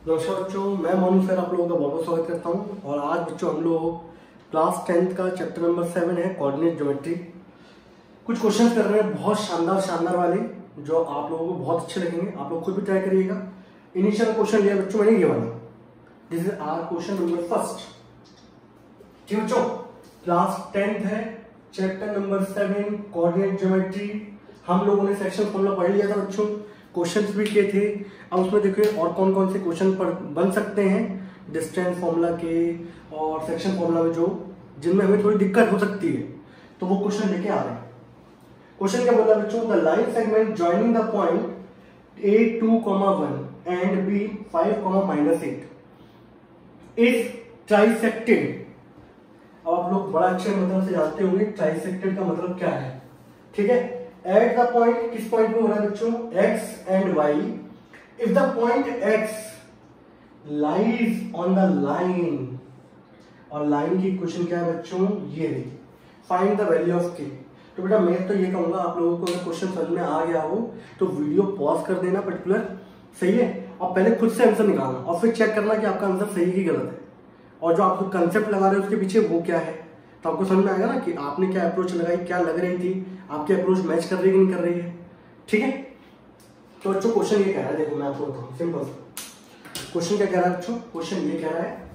नमस्कार बच्चों, मैं मोनू सर आप लोगों का बहुत बहुत स्वागत करता हूं। और आज बच्चों हम लोग क्लास 10th का चैप्टर नंबर 7 है कोऑर्डिनेट ज्योमेट्री। कुछ क्वेश्चंस कर रहे हैं बहुत शानदार वाले, जो आप लोगों को बहुत अच्छे लगेंगे। आप लोग खुद भी ट्राई करिएगा। इनिशियल क्वेश्चन लिया बच्चों मैंने ये वाला, this is our question number first. ठीक है बच्चों, क्लास 10th है, चैप्टर नंबर 7 कोऑर्डिनेट ज्योमेट्री। हम लोगों ने सेक्शन फॉर्मूला पढ़ लिया था बच्चों, क्वेश्चंस भी किए थे। अब उसमें देखिए और कौन कौन से क्वेश्चन बन सकते हैं डिस्टेंस फॉर्मूला के और सेक्शन फॉर्मूला में, जो जिनमें हमें थोड़ी दिक्कत हो सकती है, तो वो क्वेश्चन लेके आ रहे हैं। क्वेश्चन क्या बोला बच्चों, the line segment joining the point A2,1 and B5,-8 is trisected. अब आप लोग बड़ा अच्छे मतलब से जानते होंगे ट्राइसेक्टेड का मतलब क्या है। ठीक है, एट द पॉइंट, किस पॉइंट पे हो रहा है बच्चों, x and y, if the point x lies on the line, और लाइन की इक्वेशन क्या है बच्चों, ये देखिए, find the value of k। तो बेटा मैं तो ये कहूंगा आप लोगों को अगर क्वेश्चन समझ में आ गया हो तो वीडियो पॉज कर देना पर्टिकुलर, सही है, और पहले खुद से आंसर निकालना और फिर चेक करना कि आपका आंसर सही की गलत है, और जो आप कंसेप्ट लगा रहे हो उसके पीछे वो क्या है, तो आपको समझ में आएगा ना कि आपने क्या अप्रोच लगाई, क्या लग रही थी, आपकी अप्रोच मैच कर रही है कि नहीं कर रही है। ठीक है, तो बच्चों क्वेश्चन ये कह रहा है, देखो मैं आपको बताऊं सिंपल क्वेश्चन क्या कह रहा है बच्चों। क्वेश्चन ये कह रहा है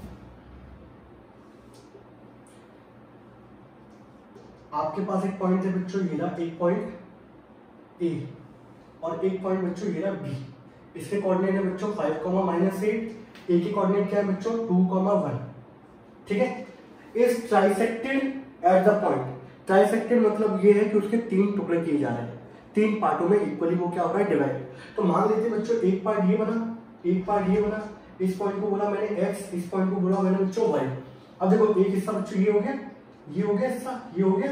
आपके पास एक पॉइंट है बच्चों, ये रहा एक पॉइंट ए, और एक पॉइंट बच्चों ये रहा बी। इसके कोऑर्डिनेट है बच्चों 5,-8, ए की कोऑर्डिनेट क्या है बच्चों 2,1। ठीक है, is trisected at the point. Trisected मतलब ये है कि उसके तीन टुकड़े किए जा रहे हैं, तीन पार्टों में इक्वली वो क्या हो रहा है, डिवाइड। तो मान लीजिए बच्चों एक पार्ट ये बना, एक पार्ट ये बना, इस पॉइंट को बोला मैंने x, इस पॉइंट को बोला मैंने बच्चों y। अब देखो एक हिस्सा बच्चों ये हो गया, ये हो गया हिस्सा, ये हो गया,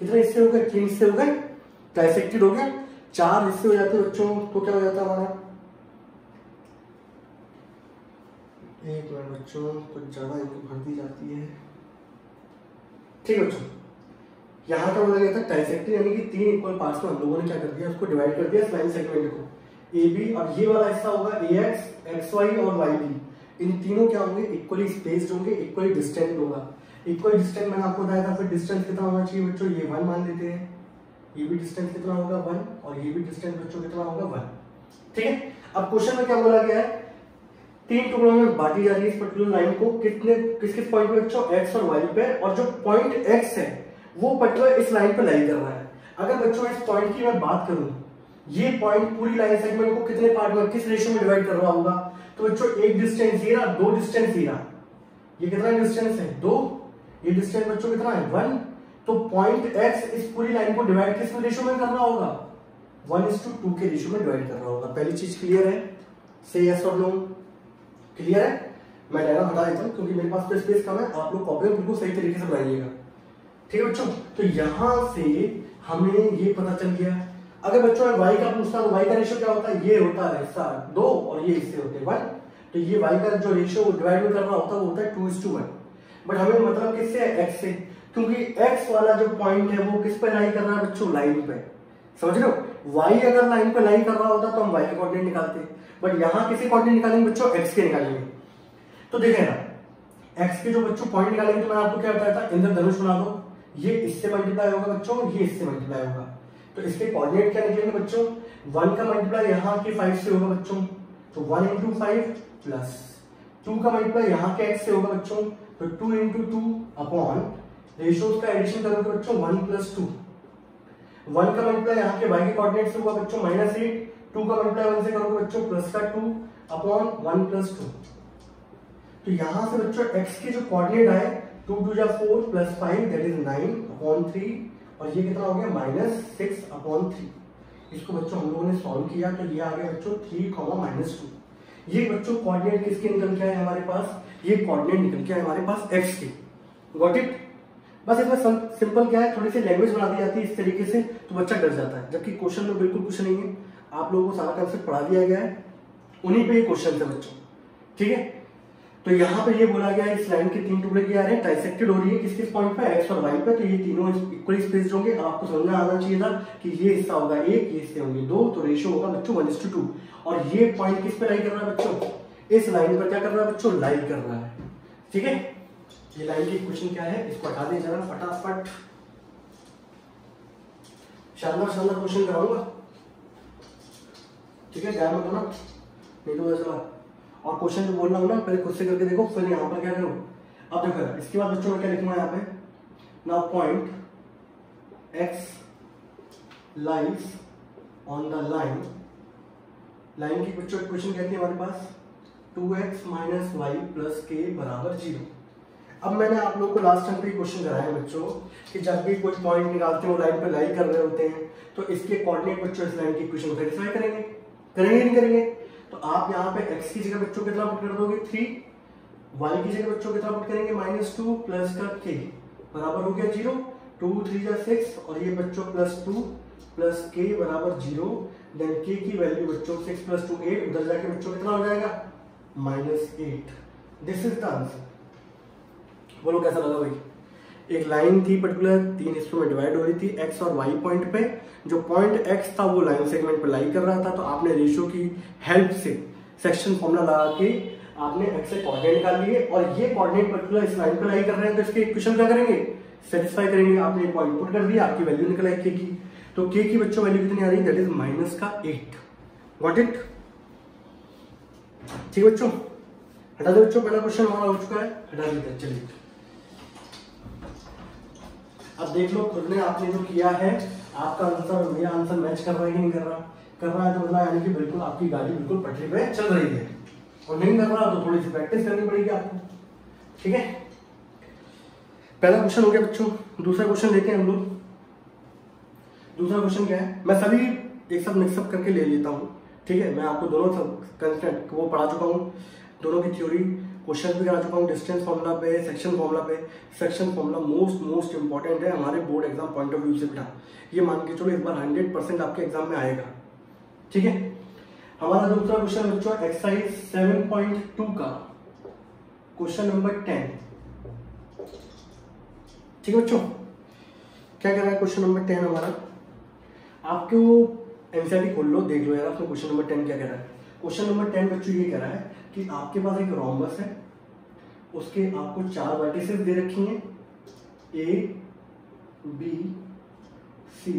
कितने हिस्से हो गए, 3 हिस्से हो गए, ट्राइसेक्टेड हो गया। 4 हिस्से हो जाते बच्चों तो क्या हो जाता हमारा, एक मिनट बच्चों कुछ ज्यादा इनको भर दी जाती है। ठीक है बच्चों, यहाँ का बोला गया था ट्राइसेक्टेड, यानी कि 3 इक्वल पार्ट्स में हम लोगों ने क्या कर दिया, उसको डिवाइड कर दिया लाइन सेगमेंट को ए बी। अब ये वाला हिस्सा होगा AX, XY और YB, इन तीनों क्या होंगे, इक्वली स्पेस्ड होंगे, इक्वली डिस्टेंट होगा। इक्वली डिस्टेंट मैंने आपको बताया था, फिर डिस्टेंस कितना होना चाहिए बच्चों, ये 1 मान लेते हैं, ये भी डिस्टेंस कितना होगा 1, और ये भी डिस्टेंस बच्चों कितना होगा 1। ठीक है, अब क्वेश्चन में क्या बोला गया है, 3 टुकड़ों में बांटी जा रही है इस पर्टिकुलर लाइन को, कितने किस किस पॉइंट पे बच्चों, x और y पे, और जो पॉइंट x है वो पर्टिकुलर इस लाइन पे लाई कर रहा है। अगर बच्चों इस पॉइंट की मैं बात करूं, ये पॉइंट पूरी लाइन सेगमेंट को कितने पार्ट में, किस रेशियो में डिवाइड कर रहा होगा, तो बच्चों एक डिस्टेंस ये रहा, 2 डिस्टेंस ये रहा, ये कितना डिस्टेंस है 2, ये डिस्टेंस बच्चों कितना है 1। तो पॉइंट x इस पूरी लाइन को डिवाइड किस रेशियो में कर रहा होगा, 1:2 के रेशियो में डिवाइड कर रहा होगा। पहली चीज क्लियर है, से यस और नो, क्लियर है। मैं डायग्राम हटा देता हूं क्योंकि मेरे पास तो स्पेस कम है, आप लोग कॉपी में बिल्कुल सही तरीके से बनाइएगा। ठीक है बच्चों, तो यहां से हमें ये पता चल गया। अगर बच्चों y का पूछता तो y का रेशियो क्या होता है, ये होता है हिस्सा 2 और ये हिस्से होते हैं 1, तो ये y का जो रेशियो डिवाइड में करना होता है वो होता है 2:1। बट हमें मतलब किससे है, x से, क्योंकि x वाला जो पॉइंट है वो किस पे लाई कर रहा है बच्चों, लाइन पे, समझ रहे हो। y अगर लाइन पे लाई कर रहा होता तो हम y के कोऑर्डिनेट निकालते, बट यहां किसी कोऑर्डिनेट निकालेंगे बच्चों, x के निकालेंगे। तो देखें ना, x के जो बच्चों पॉइंट निकालेंगे, तो मैं आपको क्या बताया था, इंद्रधनुष बना दो, ये इससे मल्टीप्लाई होगा बच्चों, ये इससे मल्टीप्लाई होगा, तो इसके कोऑर्डिनेट क्या निकलेंगे बच्चों, 1 का मल्टीप्लाई यहाँ के 5 से होगा बच्चों, तो 1 × 5 प्लस 2 का मल्टीप्लाई यहाँ के x से होगा बच्चों, तो 2 × 2 अपॉन रेशियोज का एडिशन करोगे बच्चों 1 + 2। 1 का मल्टीप्लाई यहाँ के y के कोऑर्डिनेट से होगा बच्चों -8, 2 का मल्टीप्लाई 1 से करोगे बच्चों प्लस का 2 अपॉन 1 + 2। तो यहां से बच्चों x के जो कोऑर्डिनेट आए 2 × 2 = 4 + 5 दैट इज 9/3, और ये कितना हो गया -6/3। इसको बच्चों हम लोगों ने सॉल्व किया तो ये आ गया बच्चों 3, -2। ये बच्चों कोऑर्डिनेट किसके निकल के आए हमारे पास, ये कोऑर्डिनेट निकल के आए हमारे पास x के। Got it. बस इसमें सिंपल क्या है, थोड़ी सी लैंग्वेज बना दी जाती है इस तरीके से तो बच्चा डर जाता है, जबकि क्वेश्चन में बिल्कुल कुछ नहीं है, आप लोगों को सारा कंसेप्ट पढ़ा दिया गया है, उन्हीं पे ये क्वेश्चन है बच्चों। ठीक है, तो यहाँ पे ये बोला गया है इस लाइन के 3 टुकड़े किया है, ट्राइसेक्टेड हो रही है किस किस पॉइंट पे, x और y पे, तो ये तीनों इक्वली स्पेस्ड होंगे। अब आपको समझना आना चाहिए था कि ये हिस्सा होगा 1, ये हिस्से होंगे 2, तो रेशियो होगा बच्चों 1:2। और ये पॉइंट किस पे लाई कर रहा है बच्चों, इस लाइन पर क्या कर रहा है बच्चों, लाइन कर रहा है। ठीक है, ये लाइन की इक्वेशन क्या है, इसको हटा दें जरा फटाफट। शानदार शानदार क्वेश्चन कराऊंगा, ठीक है, ध्यान मत देना नहीं तो ऐसा। और क्वेश्चन जो बोल रहा हूँ ना पहले खुद से करके देखो, फिर यहाँ पर क्या करो। अब देखो इसके बाद बच्चों में क्या लिखना है यहाँ पे, now point x lies on the line, line की बच्चों इक्वेशन क्या थी हमारे पास, 2x माइनस वाई प्लस के बराबर 0। अब मैंने आप लोगों को लास्ट टाइम पे क्वेश्चन कराया है बच्चों कि जब भी कोई पॉइंट निकालते हो लाइन पे लाई कर रहे होते हैं तो इसके कोऑर्डिनेट बच्चों इस लाइन की इक्वेशन को सेटिस्फाई करेंगे, करेंगे नहीं करेंगे। तो आप यहाँ पे x की जगह बच्चों कितना पुट कर दोगे 3, y की जगह बच्चों कितना पुट करेंगे -2 प्लस का k बराबर हो गया 0, 2 3 जा 6 और ये बच्चों +2 प्लस k बराबर 0। देन k की वैल्यू बच्चों 6 + 2 8, उधर जाके बच्चों कितना हो जाएगा -8। This is the answer. बोलो कैसा लगा भाई। एक लाइन थी पर्टिकुलर, 3 हिस्सों में डिवाइड हो रही थी x और y पॉइंट पे। जो पॉइंट x था वो लाइन सेगमेंट पे लाई कर रहा था, तो आपने रेशियो की हेल्प से सेक्शन फॉर्मूला लगा के आपने x से कोऑर्डिनेट निकाल लिए और ये कोऑर्डिनेट पर्टिकुलर इस लाइन पे लाई कर रहे हैं, तो इसके इक्वेशन क्या करेंगे, सेटिस्फाई करेंगे। आपने पॉइंट पुट कर दिया, आपकी वैल्यू निकल आई k की, तो k की बच्चों वैल्यू कितनी आ रही है, दैट इज -8। गॉट इट, ठीक है बच्चों। हटा दो बच्चों, पहला क्वेश्चन हमारा हो चुका है, हटा देते हैं। चलिए अब देख लो खुद ने आपने जो किया है, आपका आंसर और मेरा आंसर मैच कर रहा है कि नहीं कर रहा। कर रहा है तो मतलब यानी कि बिल्कुल आपकी गाड़ी बिल्कुल पटरी पे चल रही है, और नहीं कर रहा तो थोड़ी सी प्रैक्टिस करनी पड़ेगी आपको। ठीक है, पहला क्वेश्चन हो गया बच्चों। दूसरा क्वेश्चन लेते हैं हम लोग। दूसरा क्वेश्चन क्या है, मैं सभी एक सब मिक्सअप करके ले लेता हूँ। ठीक है, मैं आपको दोनों सब कंसेप्ट वो पढ़ा चुका हूँ, दोनों की थ्योरी क्वेश्चन भी करा चुका हूँ, डिस्टेंस फॉर्मूला पे, सेक्शन फॉर्मूला पे। सेक्शन फॉर्मूला मोस्ट इंपॉर्टेंट है हमारे board exam point of view से बेटा, ये मान के चलो इस बार 100% आपके एग्जाम में आएगा। ठीक है, हमारा दूसरा क्वेश्चन बच्चों एक्सरसाइज 7.2 का क्वेश्चन नंबर 10। ठीक है बच्चों, क्या कह रहा है क्वेश्चन नंबर 10 हमारा, आपको एनसीईआरटी खोल लो, देख लो यार आपको क्वेश्चन नंबर 10 क्या कह रहा है। क्वेश्चन नंबर 10 बच्चों ये कह रहा है कि आपके पास एक रोम्बस है, उसके आपको 4 वर्टिसेस दे रखी हैं, ए बी सी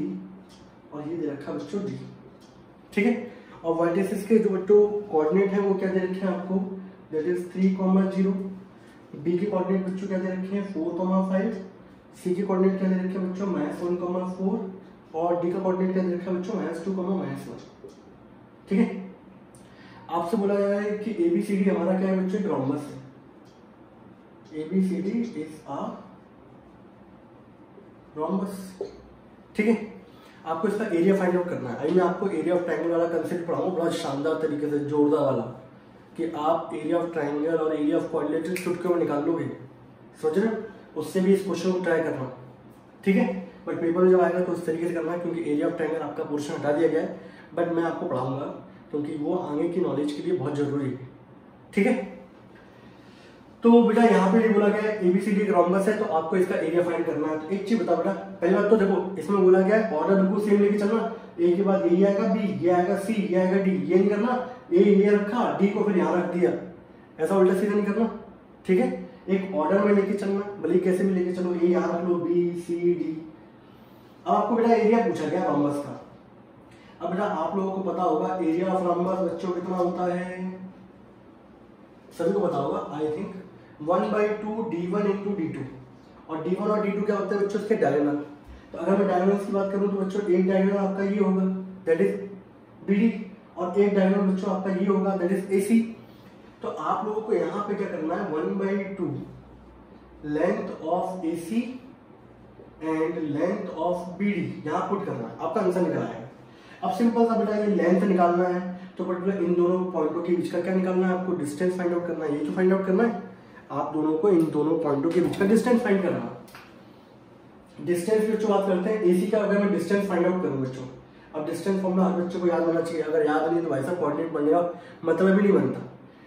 और ये दे रखा बच्चों डी। ठीक है, और वर्टिसेस के जो बच्चों कोऑर्डिनेट है वो क्या दे रखे हैं आपको, दैट इज 3,0। बी के कोऑर्डिनेट बच्चों क्या दे रखे हैं 4,5। सी के कोऑर्डिनेट क्या दे रखे हैं बच्चों -1,4 और डी का कोऑर्डिनेट क्या दे रखा है बच्चों -2,-1। ठीक है, आपसे बोला गया है कि ABCD हमारा क्या है बच्चों, एक रोम्बस है। ABCD is a rhombus. ठीक है, आपको इसका एरिया फाइंड आउट करना है। अभी मैं आपको एरिया ऑफ ट्रायंगल वाला कंसेप्ट पढ़ाऊंगा बड़ा शानदार तरीके से, जोरदार वाला, कि आप एरिया ऑफ ट्रायंगल और एरिया ऑफ क्वाड्रिलेटरल चुटकियों में निकाल लोगे। समझ रहे हो, उससे भी इस क्वेश्चन को ट्राई करना। ठीक है, बट पेपर में जब आएगा तो उस तरीके से करना है, क्योंकि एरिया ऑफ ट्रायंगल आपका पोर्शन हटा दिया गया है, बट मैं आपको पढ़ाऊंगा क्योंकि वो आगे की नॉलेज के लिए बहुत जरूरी है। ठीक है, तो बेटा यहाँ पे भी बोला गया है ABCD एक रोम्बस है, तो आपको इसका एरिया फाइंड करना है। तो एक चीज बता बेटा, पहली बात तो देखो इसमें बोला गया है ऑर्डर बिल्कुल सेम लेके चलना, ए के बाद ये आएगा बी, ये आएगा सी, ये आएगा डी। ये नहीं करना ए ये रखा, डी को फिर यहाँ रख दिया, ऐसा उल्टा सीधा नहीं करना। ठीक है, एक ऑर्डर में लेके चलना, भले कैसे भी लेके चलो, ए यहाँ रख लो, बी सी डी। अब आपको बेटा एरिया पूछा गया रोम्बस का। अब बेटा आप लोगों को पता होगा एरिया ऑफ रोम्बस बच्चों कितना होता है, सभी को पता होगा आई थिंक 1/2 D1 × D2। और D1 और D2 क्या होते हैं बच्चों, इसके डायगोनल। तो अगर मैं डायगोनल्स की बात करूं तो बच्चों एक डायगोनल आपका ये होगा, दैट इज BD, और एक डायगोनल बच्चों आपका ये होगा, दैट इज AC। तो आप लोगों को यहाँ पे क्या करना है, 1/2 length of AC and length of BD यहाँ पुट करना है, आपका आंसर निकल आएगा। अब सिंपल सा बेटा ये लेंथ निकालना है, तो पर्टिकुलर इन दोनों पॉइंटों के बीच का क्या निकालना है, आपको डिस्टेंस फाइंड आउट करना है। ये जो फाइंड आउट करना है आप दोनों को, इन दोनों पॉइंटों के बीच का डिस्टेंस फाइंड करना है। डिस्टेंस की बच्चों बात करते हैं, AC का अगर मैं डिस्टेंस फाइंड आउट करूं बच्चों, अब डिस्टेंस फॉर्मूला हर बच्चे को याद होना चाहिए, अगर याद नहीं तो भाई साहब कोऑर्डिनेट बनने का मतलब ही नहीं बनता।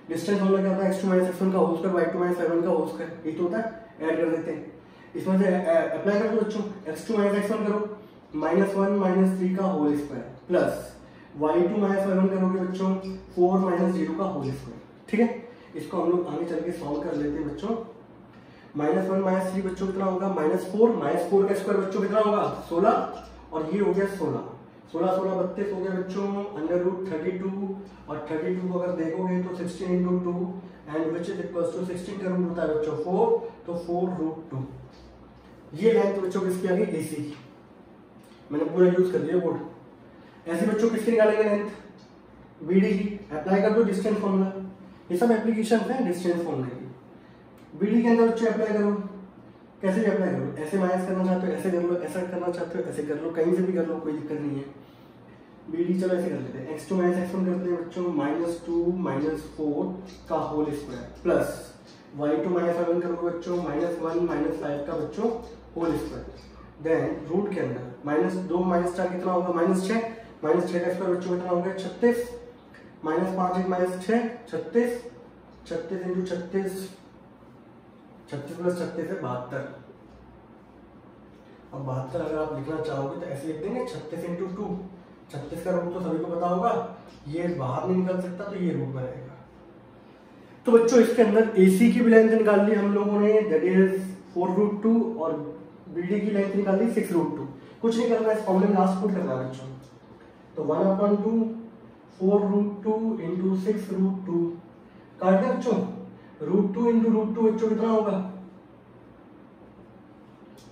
डिस्टेंस फॉर्मूला क्या होता है, x2 - x1 का होल स्क्वायर, y2 - y1 का होल स्क्वायर, ये तो होता है, ऐड कर देते हैं। इसमें से अप्लाई कर दो बच्चों, x2 - x1 करो, -1 - 3 का whole square plus y2 - y1 करोगे बच्चों 4 - 0 का होल स्क्वायर। ठीक है, इसको हम लोग आगे चल के सॉल्व कर लेते हैं बच्चों। -1 -3 बच्चों कितना होगा, -4 का स्क्वायर बच्चों कितना होगा 16, और ये हो गया 16 32 हो गया बच्चों √32, और 32 को अगर देखोगे तो 16 × 2 and which is equals to 16 का रूट होता है बच्चों 4, तो 4√2। ये लेंथ बच्चों किसकी आ गई, AC की। मैंने पूरा यूज कर लिया बोर्ड। ऐसे बच्चों किसकी निकालेंगे लेंथ, BD की। अप्लाई कर दो डिस्टेंस फॉर्मूला, ये सब एप्लीकेशन है डिस्टेंस फॉर्मूला की। BD के अंदर बच्चों अप्लाई करो, कैसे भी अप्लाई करो, ऐसे माइनस करना चाहते हो ऐसे कर लो, ऐसा करना चाहते हो ऐसे कर लो, कहीं से भी कर लो, कोई दिक्कत नहीं है। BD चलो ऐसे कर लेते हैं, x2 - x1 करते हैं बच्चों, -2 - 4 का whole square plus y2 - y1 करोगे बच्चों, -1 - 5 का बच्चों होल स्क्वायर। देन रूट के अंदर -2 - 4 कितना होगा, -6 का स्क्वायर बच्चों कितना होगा 36, -5 1 -6 36, 36 × 36, 36 + 36 है 72। अब 72 अगर आप लिखना चाहोगे तो ऐसे लिख देंगे 36 × 2, 36 का रूट तो सभी को पता होगा, ये बाहर नहीं निकल सकता तो ये रूट में रहेगा। तो बच्चों इसके अंदर AC की भी लेंथ निकाल ली हम लोगों ने, दैट इज 4√2, और BD की लेंथ निकाल ली 6√2। कुछ नहीं करना है, इस फॉर्मूले में लास्ट पुट करना है बच्चों। तो 1/2 4√2 × 6√2 काट दें बच्चों, √2 × √2 बच्चों कितना होगा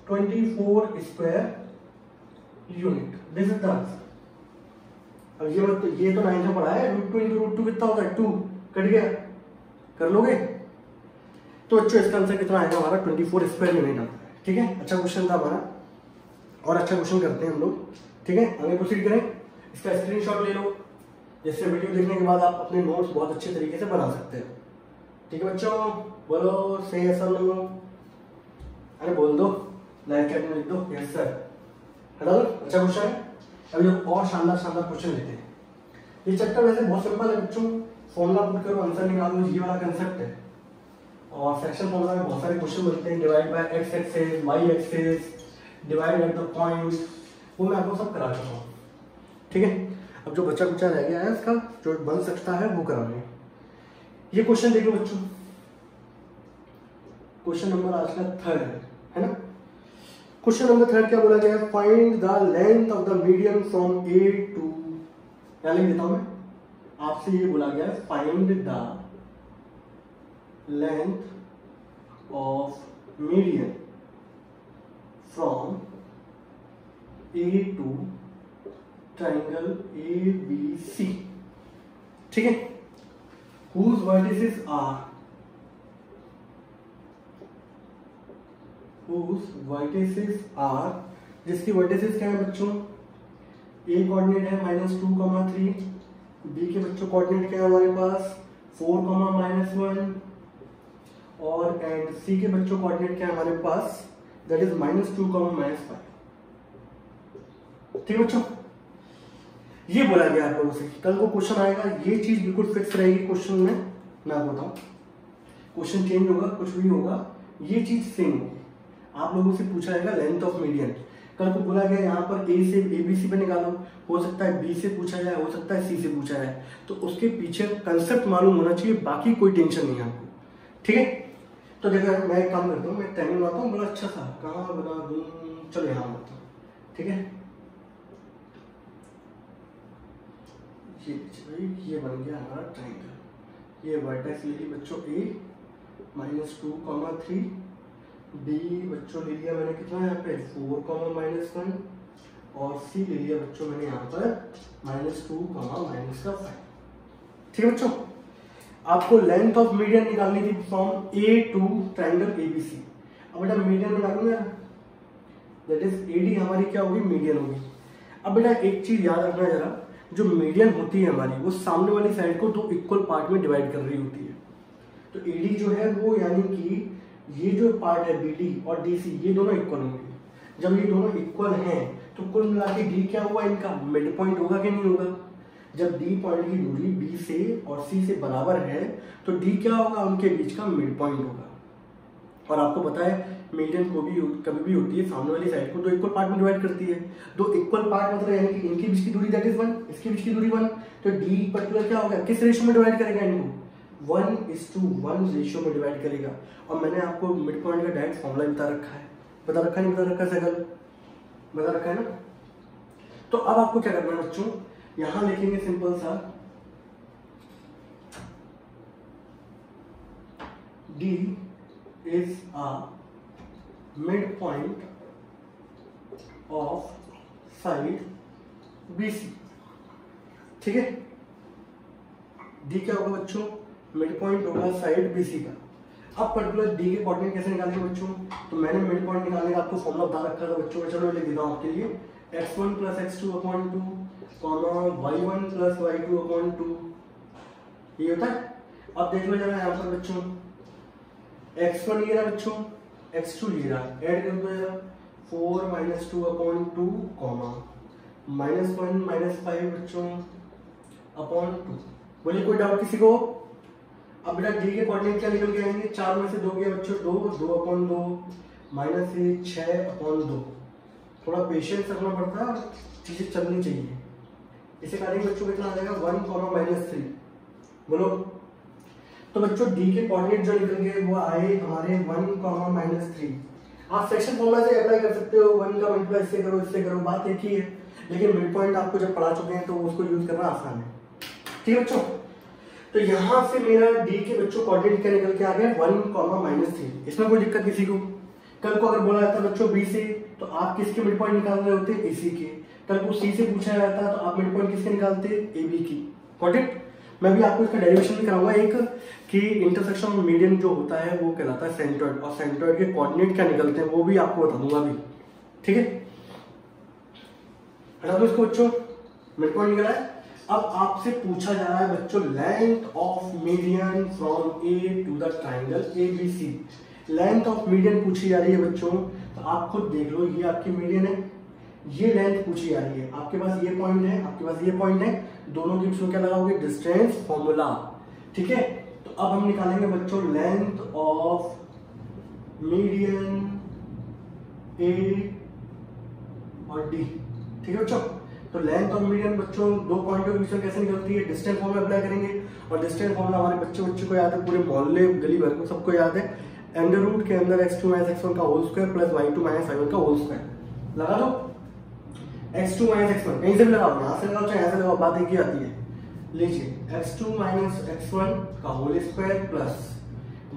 24 square unit. This is the answer. अब ये तो 9 में पढ़ा है, √2 × √2 कितना होता है 2, कट गया, कर लोगे। तो बच्चों इसका आंसर कितना आएगा हमारा 24 स्क्वायर यूनिट आता है। ठीक है, अच्छा क्वेश्चन था हमारा, और अच्छा क्वेश्चन करते हैं हम लोग। ठीक है, आगे प्रोसीड करें। इसका स्क्रीनशॉट ले लो, जिससे वीडियो देखने के बाद आप अपने नोट्स बहुत अच्छे तरीके से बना सकते हो। ठीक है बच्चों, बोलो सही है सर, लो अरे बोल दो, लाइक चैट में लिख दो यस सर, हटा दो। अच्छा क्वेश्चन है। अभी लोग और शानदार क्वेश्चन लेते हैं। ये चैप्टर वैसे बहुत सिंपल है बच्चों, फॉर्मूला पुट करो आंसर निकालो, ये वाला कंसेप्ट है। और सेक्शन फॉर्मूला में बहुत सारे क्वेश्चन बनते हैं, divide by x axis, y axis, divide at the point, वो मैं आपको सब करा चुका हूँ। ठीक है, अब जो बच्चा कुछ रह गया है इसका जो बन सकता है वो कराएंगे। ये क्वेश्चन देखो बच्चों, क्वेश्चन नंबर आज का 3 है ना। क्वेश्चन नंबर 3 क्या बोला गया है, find the length of the median from A to, क्या लिख देता हूं मैं, आपसे ये बोला गया है find the length of median from A to triangle ABC। ठीक है, whose vertices are, जिसकी वर्टिसेस क्या है बच्चों, A कोऑर्डिनेट है -2, 3, B के बच्चों कोऑर्डिनेट क्या है हमारे पास 4, -1, और एंड C के बच्चों कोऑर्डिनेट क्या है हमारे पास, दैट इज -2, -5। ठीक है बच्चों, ये बोला गया आप लोगों से। कल को क्वेश्चन आएगा, ये चीज बिल्कुल फिक्स रहेगी क्वेश्चन में, मैं आपको बताऊं, क्वेश्चन चेंज होगा कुछ भी होगा, ये चीज सेम होगी। आप लोगों से पूछा जाएगा लेंथ ऑफ मीडियन, कल को बोला गया यहाँ पर A से ABC पे निकालो, हो सकता है B से पूछा जाए, हो सकता है C से पूछा जाए, तो उसके पीछे कंसेप्ट मालूम होना चाहिए, बाकी कोई टेंशन नहीं है आपको। ठीक है, तो देखो मैं एक काम करता हूँ, मैं टाइमिंग बनाता हूँ बड़ा अच्छा सा, कहाँ बना दूँ, चलो यहाँ बनाता हूँ। ठीक है, ये बन गया हमारा ट्राइंगल, ये वर्टेक्स ले ली बच्चों A -2, 3, B बच्चों ले लिया मैंने कितना यहाँ पे 4, -1, और C ले लिया बच्चों मैंने यहाँ पर -2, -5। ठीक है बच्चों, आपको लेंथ ऑफ मीडियन निकालनी थी from A to triangle ABC। अब बेटा मीडियन निकालूंगा, दैट इज AD हमारी क्या होगी, मीडियन होगी। अब बेटा एक चीज याद रखना जरा, जो मीडियन होती है हमारी, वो सामने वाली साइड को 2 इक्वल पार्ट में डिवाइड कर रही होती है। तो AD जो है वो, यानी कि ये जो पार्ट है BD और DC, ये दोनों इक्वल होंगे। जब ये दोनों इक्वल हैं तो कुल मिला के D क्या हुआ, इनका मिड पॉइंट होगा कि नहीं होगा। जब D पॉइंट की दूरी B से और C से बराबर है तो D क्या होगा, उनके बीच का मिड पॉइंट होगा। और आपको पता है मीडियन को भी कभी भी होती है सामने वाली साइड को 2 इक्वल पार्ट में डिवाइड करती है। 2 इक्वल पार्ट मतलब यानी कि इनके बीच की दूरी दैट इज 1, इसके बीच की दूरी 1, तो D पर्टिकुलर क्या होगा, किस रेशियो में डिवाइड करेगा इनको, 1:1 रेशियो में डिवाइड करेगा। और मैंने आपको मिड पॉइंट का डायरेक्ट फॉर्मूला बता रखा है, नहीं बता रखा सकल, बता रखा है ना। तो अब आपको क्या करना है बच्चों, यहां लिखेंगे सिंपल सा D is a midpoint of side BC, ठीक है। D क्या होगा बच्चों, मिड पॉइंट होगा साइड BC का। अब पर्टिकुलर D के कोऑर्डिनेट कैसे निकालेंगे बच्चों, तो मैंने मिड पॉइंट निकालने का आपको फॉर्मूला बता रखा था बच्चों, चलो लिख देता हूं आपके लिए, x1 + x2/2 y1 + y2/2, ये होता है। अब देख लो जरा यहाँ पर बच्चों, x1 ये रहा बच्चों, x2 ये रहा, ऐड कर दो जरा, 4 - 2/2 -1 - 5 बच्चों /2। बोलिए कोई डाउट किसी को। अब बेटा D के कोऑर्डिनेट क्या निकल के आएंगे, 4 में से 2 गया बच्चों 2/2 -1 6/2। थोड़ा पेशेंस रखना पड़ता है, चीजें चलनी चाहिए। इसे करेंगे बच्चों कितना आ जाएगा, 1, -3। बोलो। तो बच्चों D के कोऑर्डिनेट जो निकल गए वो आए हमारे 1, -3। आप सेक्शन फॉर्मूला से अप्लाई कर सकते हो, 1 का मल्टीप्लाई इससे करो इससे करो, बात एक ही है, लेकिन मिड पॉइंट आपको जब पढ़ा चुके हैं तो उसको यूज करना आसान है, ठीक है बच्चों। तो यहाँ से मेरा D के बच्चों कोऑर्डिनेट क्या निकल के आ गया, 1, -3। इसमें कोई दिक्कत किसी को। कल को अगर बोला जाता बच्चों B से, तो आप किसके मिड पॉइंट निकाल रहे होते, AC के। कल को C से पूछा जाता तो आप मिड पॉइंट किसके निकालते, AB की। Got it. मैं भी आपको इसका डेरिवेशन भी कराऊंगा एक, कि इंटरसेक्शन ऑफ मीडियन जो होता है वो कहलाता है सेंट्रोइड, और सेंट्रोइड के कोऑर्डिनेट क्या निकलते हैं वो भी आपको बता दूंगा अभी, ठीक है। हटा दो इसको बच्चों, मिड पॉइंट निकला है। अब आपसे पूछा जा रहा है बच्चों length of median from A to the triangle ABC। Length of median पूछी जा रही है बच्चों, तो आप खुद देख लो, ये आपकी मीडियन है, ये लेंथ पूछी जा रही है, आपके पास ये पॉइंट है, आपके पास ये पॉइंट है, दोनों के बीच में क्या लगाओगे, डिस्टेंस फॉर्मूला, ठीक है। तो अब हम निकालेंगे बच्चों लेंथ ऑफ मीडियन A और D, ठीक है बच्चों। तो लेंथ ऑफ मीडियन बच्चों दो पॉइंटों के बीच में कैसे निकलती है, डिस्टेंस फॉर्मूला अप्लाई करेंगे। और डिस्टेंस फॉर्मूला हमारे बच्चे को याद है, पूरे मोहल्ले गली भर को सबको याद है, अंडर रूट के अंदर x2 - x1 का whole square plus y2 - y1 का होल स्क्वायर। लगा दो x2 - x1, कहीं से भी लगाओ, यहाँ से लगाओ चाहे यहाँ से लगाओ, बात एक ही आती है। लीजिए x2 - x1 का whole square plus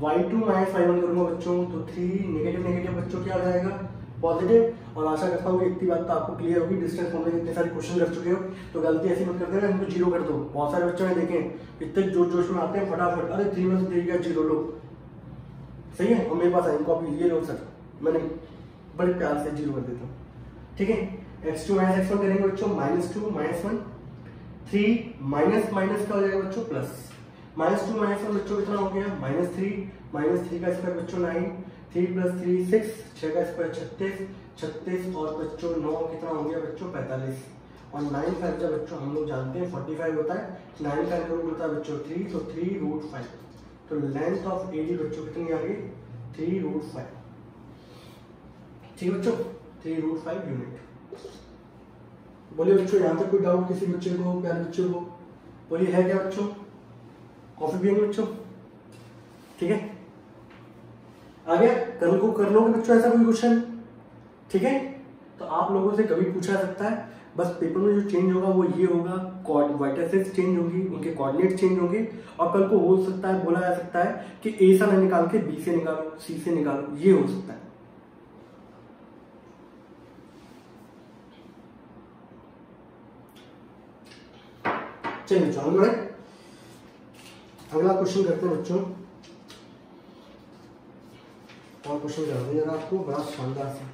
y2 - y1 करूंगा बच्चों, तो 3 नेगेटिव बच्चों क्या आ जाएगा, पॉजिटिव। और आशा करता हूँ कि इतनी बात तो आपको क्लियर होगी, डिस्टेंस फॉर्मूले के इतने सारे क्वेश्चन कर चुके हो, तो गलती ऐसी मत कर देना, इनको 0 कर दो। बहुत सारे बच्चों ने देखें इतने जोश में आते हैं फटाफट, अरे 3 में से 3 का 0 लो, सही है। और मेरे पास आई कॉपी, ये लो सर, मैंने बड़े प्यार से 0 कर देता हूँ, ठीक है। x2 - x1 करेंगे बच्चों, -2 - 1 3 माइनस का हो जाएगा बच्चों प्लस, -2 - 1 बच्चों कितना हो गया, -3 का स्क्वायर बच्चों 9, 3 + 3 6, 6 का स्क्वायर 36 और बच्चों 9 कितना हो गया बच्चों 45, और 9 का जब बच्चों हम लोग जानते हैं 45 होता है, 9 का रूट होता है बच्चों 3, तो 3√5। तो लेंथ ऑफ AD बच्चों कितनी आ गई, 3√5, ठीक है बच्चों, 3√5 यूनिट। बोलिए बच्चों यहाँ तक कोई डाउट किसी बच्चे को, प्यारे बच्चों को, बोलिए है क्या बच्चों, कॉफी पियेंगे बच्चों, ठीक है। आ गया, कल को कर लोगे बच्चों ऐसा कोई क्वेश्चन, ठीक है। तो आप लोगों से कभी पूछा जा सकता है, बस पेपर में जो चेंज होगा वो ये होगा, वर्टिसेस चेंज होगी, उनके कोऑर्डिनेट चेंज होंगे, और कल को हो सकता है बोला जा सकता है कि A से ना निकाल के B से निकालो, C से निकालो, ये हो सकता है। चलिए बच्चों अगला क्वेश्चन करते हैं बच्चों, और क्वेश्चन कर दें आपको बड़ा शानदार सा।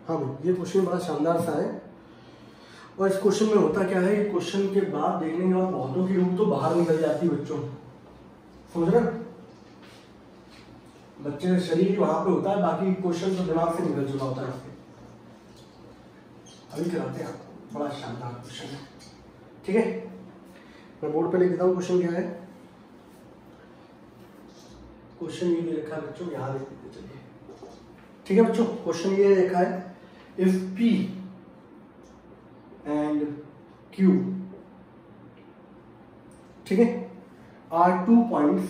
हाँ भाई, ये क्वेश्चन बड़ा शानदार सा है, और इस क्वेश्चन में होता क्या है, क्वेश्चन के बाद देखने के बाद बहुतों की रूह तो बाहर निकल जाती है बच्चों, समझ रहे, बच्चे का शरीर वहां पे होता है, बाकी क्वेश्चन तो दिमाग से निकल चुका होता है उसके। अभी कराते हैं आपको, बड़ा शानदार क्वेश्चन है, ठीक है। मैं बोर्ड पे लिख देता हूँ क्वेश्चन क्या है। क्वेश्चन ये लिखा है बच्चों, यहाँ लिख देते चलिए, ठीक है बच्चों। क्वेश्चन ये लिखा है if P and Q, ठीक है, are 2 points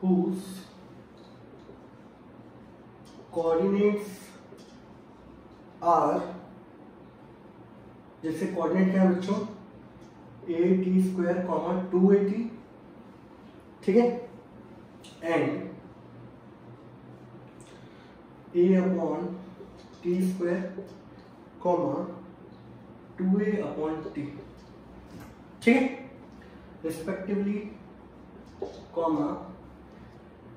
whose coordinates are, जैसे कोऑर्डिनेट क्या है बच्चों, at², 2at, ठीक है, एंड a/t², 2a/t, ठीक है, respectively, comma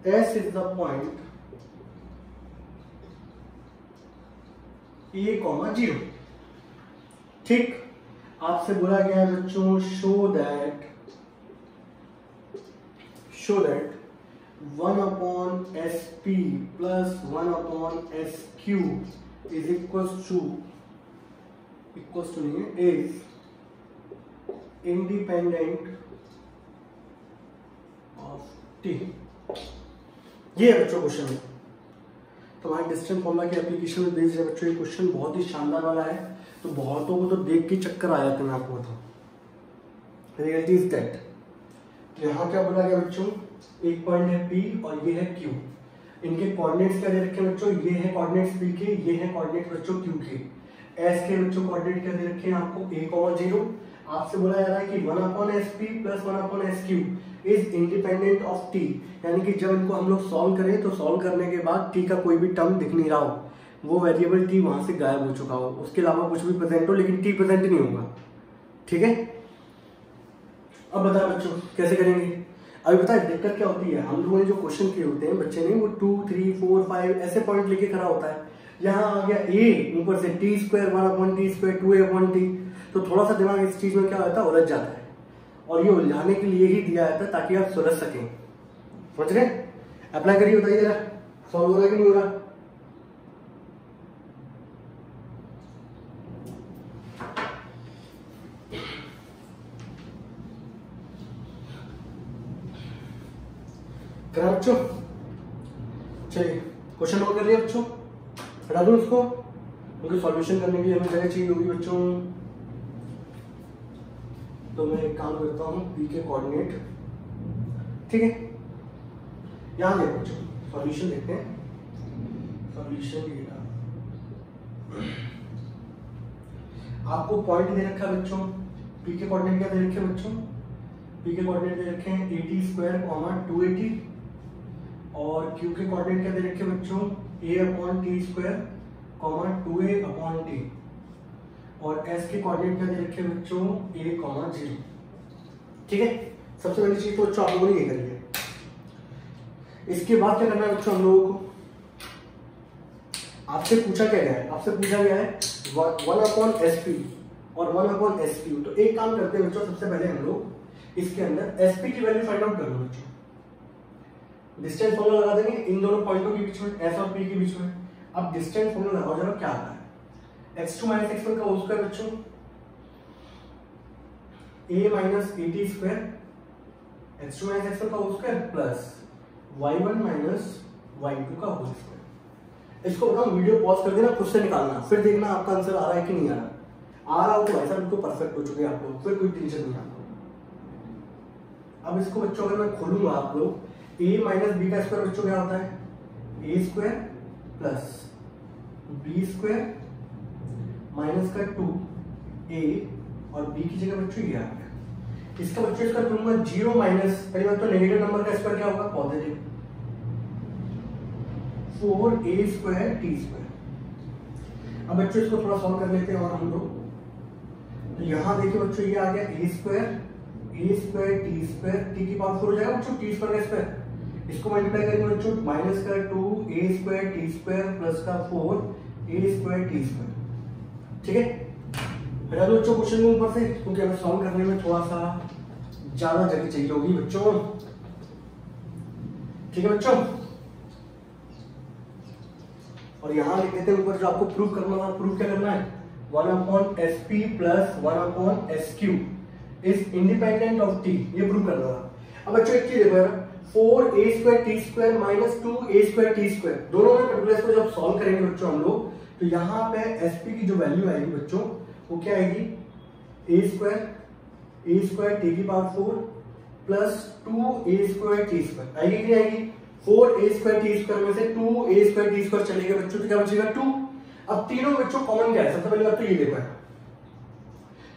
S is the point A, 0, ठीक। आपसे बोला गया है बच्चों show that 1/SP plus 1/SQ is equals to नहीं है, is independent of T। ये है बच्चों क्वेश्चन में। तो हमारे डिस्टेंस फॉर्मूला की एप्लीकेशन में बेस्ड है बच्चों। ये क्वेश्चन बहुत ही शानदार वाला है, तो बहुतों को तो देख के चक्कर आ जाते हैं। मैं आपको बताऊं, रियलिटी इज दैट यहाँ क्या बोला गया बच्चों, एक पॉइंट है P और ये है Q। इनके कोऑर्डिनेट्स क्या दे रखे हैं बच्चों, ये है कोऑर्डिनेट्स P के, ये है कोऑर्डिनेट बच्चों Q के। S के बच्चों कोऑर्डिनेट क्या दे रखे हैं आपको, a, 0। आपसे बोला जा रहा है कि 1/SP plus 1/SQ is independent of T, यानी कि जब इनको हम लोग सॉल्व करें तो सॉल्व करने के बाद T का कोई भी टर्म दिख नहीं रहा हो, वो वेरिएबल T वहां से गायब हो चुका हो, उसके अलावा कुछ भी प्रेजेंट हो लेकिन T प्रेजेंट नहीं होगा, ठीक है। अब बताओ बच्चों कैसे करेंगे। अभी बताए दिक्कत क्या होती है, हम लोगों ने जो क्वेश्चन किए होते हैं बच्चे ने, वो 2, 3, 4, 5 ऐसे पॉइंट लेके खड़ा होता है। यहाँ आ गया a, ऊपर से t², 1/t², 2a/t, तो थोड़ा सा दिमाग इस चीज में क्या होता है, उलझ जाता है। और ये उलझाने के लिए ही दिया जाता है ताकि आप सुलझ सकें, समझ रहे। अप्लाई करिए, बताइए जरा सॉल्व हो रहा है कि नहीं हो रहा। करा बच्चों, चलिए क्वेश्चन नोट कर लिया बच्चों, हटा दूं इसको, क्योंकि सॉल्यूशन करने के लिए हमें जगह चाहिए होगी बच्चों। तो मैं एक काम करता हूँ, P के कोऑर्डिनेट, ठीक है, यहाँ देखो बच्चों, सॉल्यूशन देखते हैं। सॉल्यूशन ये आपको पॉइंट दे रखा है बच्चों, P के कोऑर्डिनेट क्या दे रखे हैं बच्चों, P के कोऑर्डिनेट दे रखे हैं at², 2at, और Q के कोऑर्डिनेट क्या दे रखे हैं बच्चों, a/t², 2a/t, और S के कोऑर्डिनेट क्या दे रखे हैं बच्चों, a, 0, ठीक है। सबसे पहली चीज तो बच्चों आप लोगों ने ये करी है। इसके बाद क्या करना है बच्चों, हम लोगों को आपसे पूछा क्या गया है, आपसे पूछा गया है 1/SP और 1/SQ। तो एक काम करते हैं बच्चों, सबसे पहले हम लोग इसके अंदर SP की वैल्यू फाइंड आउट कर लो बच्चों। डिस्टेंस फॉर्मूला लगा देंगे इन दोनों पॉइंटों के बीच में, S और P के बीच में। अब डिस्टेंस फॉर्मूला लगाओ जरा, क्या आता है, x2 - x1 का होल स्क्वायर बच्चों, a - at², x2 - x1 का whole square plus y1 - y2 का होल स्क्वायर। इसको बताऊं, वीडियो पॉज कर देना, खुद से निकालना, फिर देखना आपका आंसर आ रहा है कि नहीं आ रहा। आ रहा हो तो भाई साहब बिल्कुल परफेक्ट हो चुके हैं आप लोग, फिर कोई टेंशन नहीं आपको। अब इसको बच्चों अगर मैं खोलूंगा, आप लोग a - b का स्क्वायर बच्चों क्या होता है, a² प्लस b² माइनस का 2a, और b की जगह बच्चों ये आ गया। इसका बच्चों इसका करूंगा 0 माइनस, पहली बात तो नेगेटिव नंबर का स्क्वायर क्या होगा, पॉजिटिव, 4a²t²। अब बच्चों इसको थोड़ा सॉल्व कर लेते हैं और हम लोग, तो यहाँ देखिए बच्चों ये आ गया a² t² की पावर 4 हो जाएगा बच्चों, t² का स्क्वायर। इसको मल्टीप्लाई करेंगे बच्चों, माइनस का 2a² t² प्लस का 4a² t², ठीक है। हटा दो बच्चों क्वेश्चन को ऊपर से, क्योंकि हमें सॉल्व करने में थोड़ा सा ज्यादा जगह चाहिए होगी बच्चों, ठीक है बच्चों। और यहां लिख देते हैं ऊपर जो आपको प्रूव करना है। प्रूव क्या करना है, 1/SP plus 1/SQ is independent of T, ये प्रूव करना था। अब बच्चों एक चीज देखो, 4a² t² minus 2a² t²। दोनों में पर्टिकुलर्स को जब सॉल्व करेंगे बच्चों हम लोग, तो यहाँ पे sp की जो वैल्यू आएगी बच्चों वो क्या आएगी, a² t⁴ plus 2a² t² आएगी कि नहीं आएगी। 4a² t² में से 2a² t² चलेगा बच्चों तो क्या बचेगा 2। अब तीनों बच्चों कॉमन क्या है, सबसे पहले बात तो ये देखो है,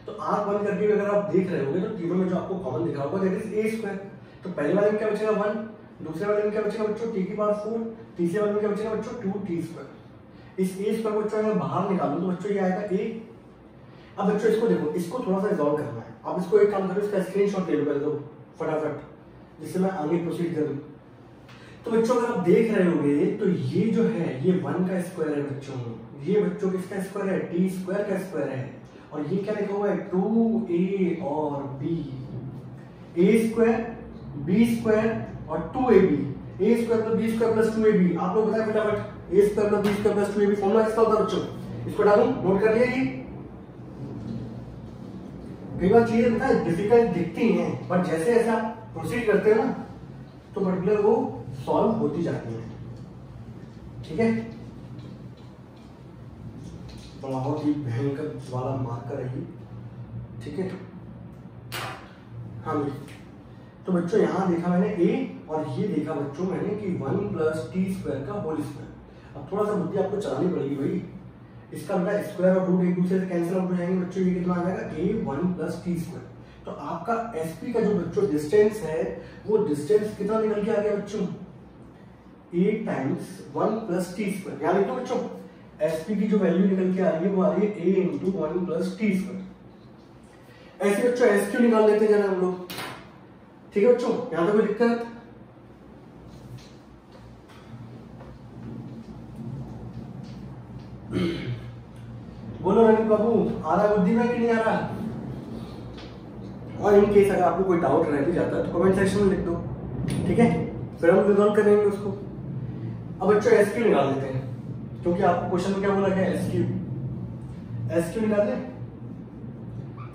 तो आंख बंद करके अगर आप देख रहे होगे तो तीनों में जो आपको कॉमन दिखा होगा दैट इज a²। तो पहले वाले में क्या बचेगा 1, दूसरे वाले में क्या बचेगा बच्चों t⁴, तीसरे वाले में क्या बचेगा बच्चों 2t²। इस a² बच्चों अगर बाहर निकालूं तो बच्चों ये आएगा a। अब बच्चों इसको देखो, इसको थोड़ा सा रिजॉल्व करना है। आप इसको एक काम करो, इसका स्क्रीनशॉट ले लो पहले तो फटाफट, जिससे मैं आगे प्रोसीड करूं। तो बच्चों अगर आप देख रहे होंगे तो ये जो है ये 1 का स्क्वायर है बच्चों, ये बच्चों किसका स्क्वायर है, t² का स्क्वायर है। और ये क्या लिखा हुआ है 2a और b, a² b² और 2ab, a² plus b² plus 2ab। आप लोग बताएं फटाफट, a² plus b² plus 2ab formula किसका होता है बच्चों, इसको डालूं, नोट कर लिया। ये कई बार चीजें पता है डिफिकल्ट दिखती हैं, पर जैसे जैसे आप प्रोसीड करते हैं ना तो पर्टिकुलर वो सॉल्व होती जाती है। ठीक है, बहुत ही भयंकर वाला मार्कर है ये। ठीक है, हाँ जी। तो बच्चों यहाँ देखा मैंने a और ये देखा बच्चों मैंने कि 1 प्लस t² का होल स्क्वायर। अब थोड़ा सा बुद्धि आपको चलानी पड़ेगी भाई, इसका बेटा स्क्वायर और रूट एक दूसरे से कैंसिल आउट हो जाएंगे बच्चों। ये कितना आ जाएगा a1 प्लस t²। तो आपका sp का जो बच्चों डिस्टेंस है वो डिस्टेंस कितना निकल के आ गया बच्चों, a टाइम्स 1 प्लस t²। यानी तो बच्चों sp की जो वैल्यू निकल के आ रही है वो आ रही है a इंटू 1 प्लस t²। ऐसे बच्चों sq निकाल लेते हैं हम लोग। ठीक है बच्चों, यहां तक कोई दिक्कत, बोलो रनिल बाबू, आ रहा बुद्धि में कि नहीं आ रहा। और इन केस अगर आपको कोई डाउट रह भी जाता है तो कमेंट सेक्शन में लिख दो। ठीक है, फिर हम रिजॉल्व करेंगे उसको। अब बच्चों एसक्यू निकाल लेते हैं, क्योंकि आपको क्वेश्चन में क्या बोला गया एसक्यू। एसक्यू निकाल लें,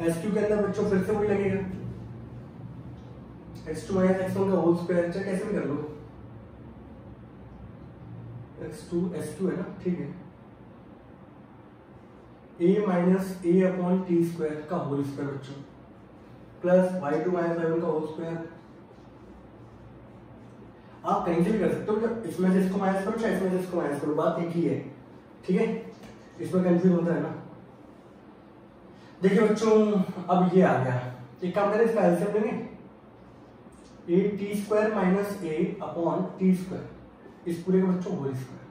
एसक्यू के अंदर बच्चों फिर से वही लगेगा x2 माइनस x1 का होल स्क्वायर। चाहे कैसे भी कर लो, x2 s2 है ना, ठीक है, a minus a upon t² का होल स्क्वायर बच्चों प्लस y2 माइनस y1 का होल स्क्वायर। आप कहीं से भी कर सकते हो, इसमें से इसको माइनस करो चाहे इसमें से इसको माइनस करो, बात एक ही है। ठीक है, इसमें कंफ्यूज होता है ना। देखिए बच्चों अब ये आ गया, एक काम करें इसका एलसीएम लेंगे, a t² minus a upon t², इस पूरे का बच्चों होल स्क्वायर।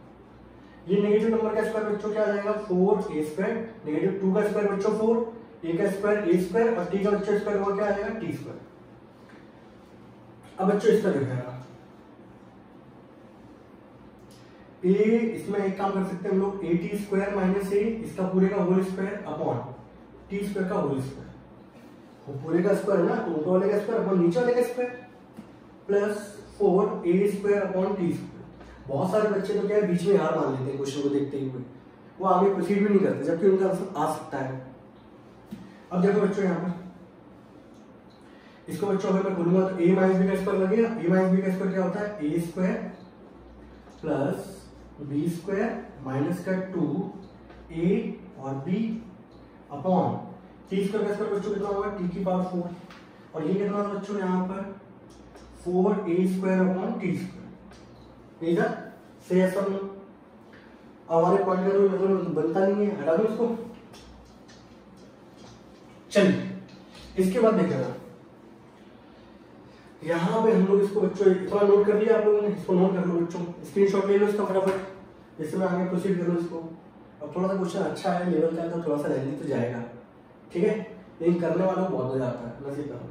ये नेगेटिव नंबर का स्क्वायर बच्चों क्या आ जाएगा 4a², नेगेटिव 2 का स्क्वायर बच्चों 4, a का स्क्वायर a² और t का बच्चों स्क्वायर वो क्या आ जाएगा t²। अब बच्चों इसका देखना a, इसमें एक काम कर सकते हैं हम लोग at² माइनस a, इसका पूरे का होल स्क्वायर अपॉन t² का होल स्क्वायर। वो पूरे का स्क्वायर है ना, तो ऊपर वाले का स्क्वायर अपॉन नीचे वाले का square plus 4a² upon t²। बहुत सारे बच्चे तो क्या है बीच में हार मान लेते हैं क्वेश्चन को देखते हुए, वो आगे प्रोसीड भी नहीं करते, जबकि उनका आंसर आ सकता है। अब देखो बच्चों यहाँ पर इसको बच्चों अगर मैं बोलूंगा तो a माइनस b का स्क्वायर लगेगा। a माइनस b का स्क्वायर क्या होता है a² प्लस b² माइनस का 2a और b अपॉन t² का स्क्वायर बच्चों कितना होगा t⁴, और ये कितना होगा बच्चों यहाँ पर 4a² अपॉन t²। ठीक है, सही है सब। हमारे पॉइंट का मतलब बनता नहीं है, हटा दो इसको। चलिए इसके बाद देखेगा यहाँ पे हम लोग इसको बच्चों इतना नोट कर लिया आप लोगों ने, इसको नोट कर लो बच्चों, स्क्रीनशॉट ले लो इसका फटाफट, जिससे मैं आगे प्रोसीड करूँ इसको। अब थोड़ा सा क्वेश्चन अच्छा है लेवल का, तो थोड़ा सा लेंदी तो जाएगा, ठीक है, लेकिन करने वालों को बहुत मजा आता है। नसीब करो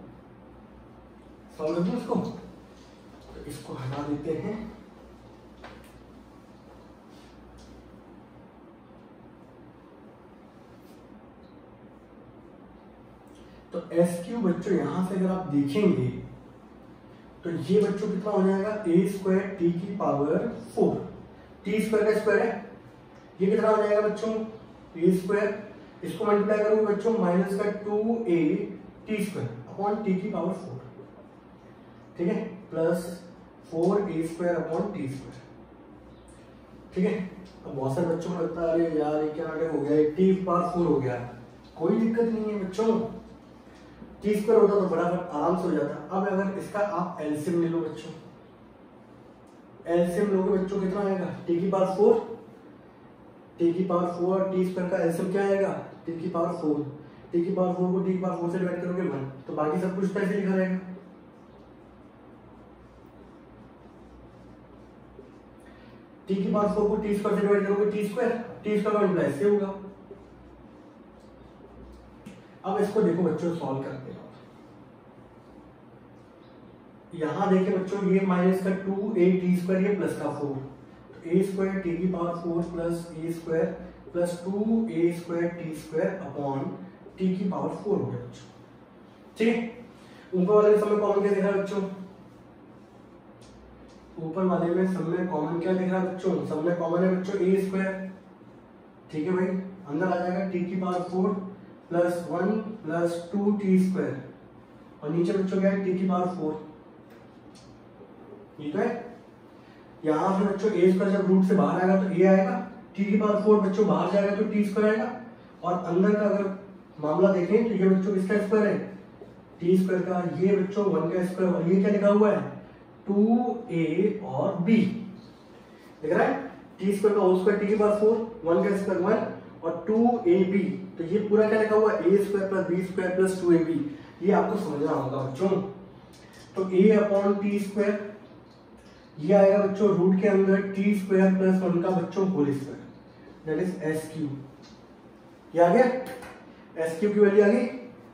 सॉल्व कर दूं इसको, तो इसको हटा देते हैं। तो SQ बच्चों यहां से अगर आप देखेंगे तो ये बच्चों कितना हो जाएगा a² t⁴, t² का स्क्वायर है, ये कितना हो जाएगा बच्चों a², इसको मल्टीप्लाई करोगे बच्चों माइनस का 2a t² अपॉन t⁴, ठीक है, प्लस 4a² अपॉन t²। ठीक है, अब बहुत सारे बच्चों को लगता है अरे यार ये क्या नाटक हो गया, t⁴ हो गया। कोई दिक्कत नहीं है बच्चों, t² होता तो बराबर आराम से हो जाता। अब अगर इसका आप एलसीएम ले लो बच्चों, एलसीएम लोगे बच्चों कितना आएगा, t⁴ और t² का एलसीएम क्या आएगा, t⁴ को t⁴ से डिवाइड करोगे 1, तो बाकी सब कुछ पैसे लिखा रहेगा। t⁴ को t² से डिवाइड करोगे t² का मल्टीप्लाई से होगा। अब इसको देखो बच्चों सॉल्व करते हैं। यहां देखिए बच्चों ये माइनस का 2a² ये प्लस का 4, तो a² t⁴ plus a² plus 2a² t² upon t⁴ हो गया बच्चों। ठीक है, ऊपर वाले सब में कॉमन क्या दिख रहा है बच्चों, ऊपर वाले में सब में कॉमन क्या दिख रहा है बच्चों, सब में कॉमन है बच्चों a²। ठीक है भाई, अंदर आ जाएगा t⁴ प्लस 1 प्लस 2t², और नीचे बच्चों क्या है t⁴। ठीक है, यहां से बच्चों a² जब रूट से बाहर आएगा तो a आएगा, t⁴ बच्चों बाहर जाएगा तो t² आएगा, और अंदर का अगर मामला देखें तो ये बच्चों किसका स्क्वायर है, t² का, ये बच्चों 1 का स्क्वायर, और ये क्या लिखा हुआ है 2a और b दिख रहा है, t² का होल स्क्वायर t⁴, 1 का स्क्वायर 1 और 2ab, तो ये पूरा क्या लिखा हुआ है a² plus b² plus 2ab। ये आपको समझना होगा बच्चों। तो a अपॉन t², ये आएगा बच्चों रूट के अंदर t² प्लस 1 का बच्चों whole square, that is s³। ये आ गया, s³ की वैल्यू आ गई।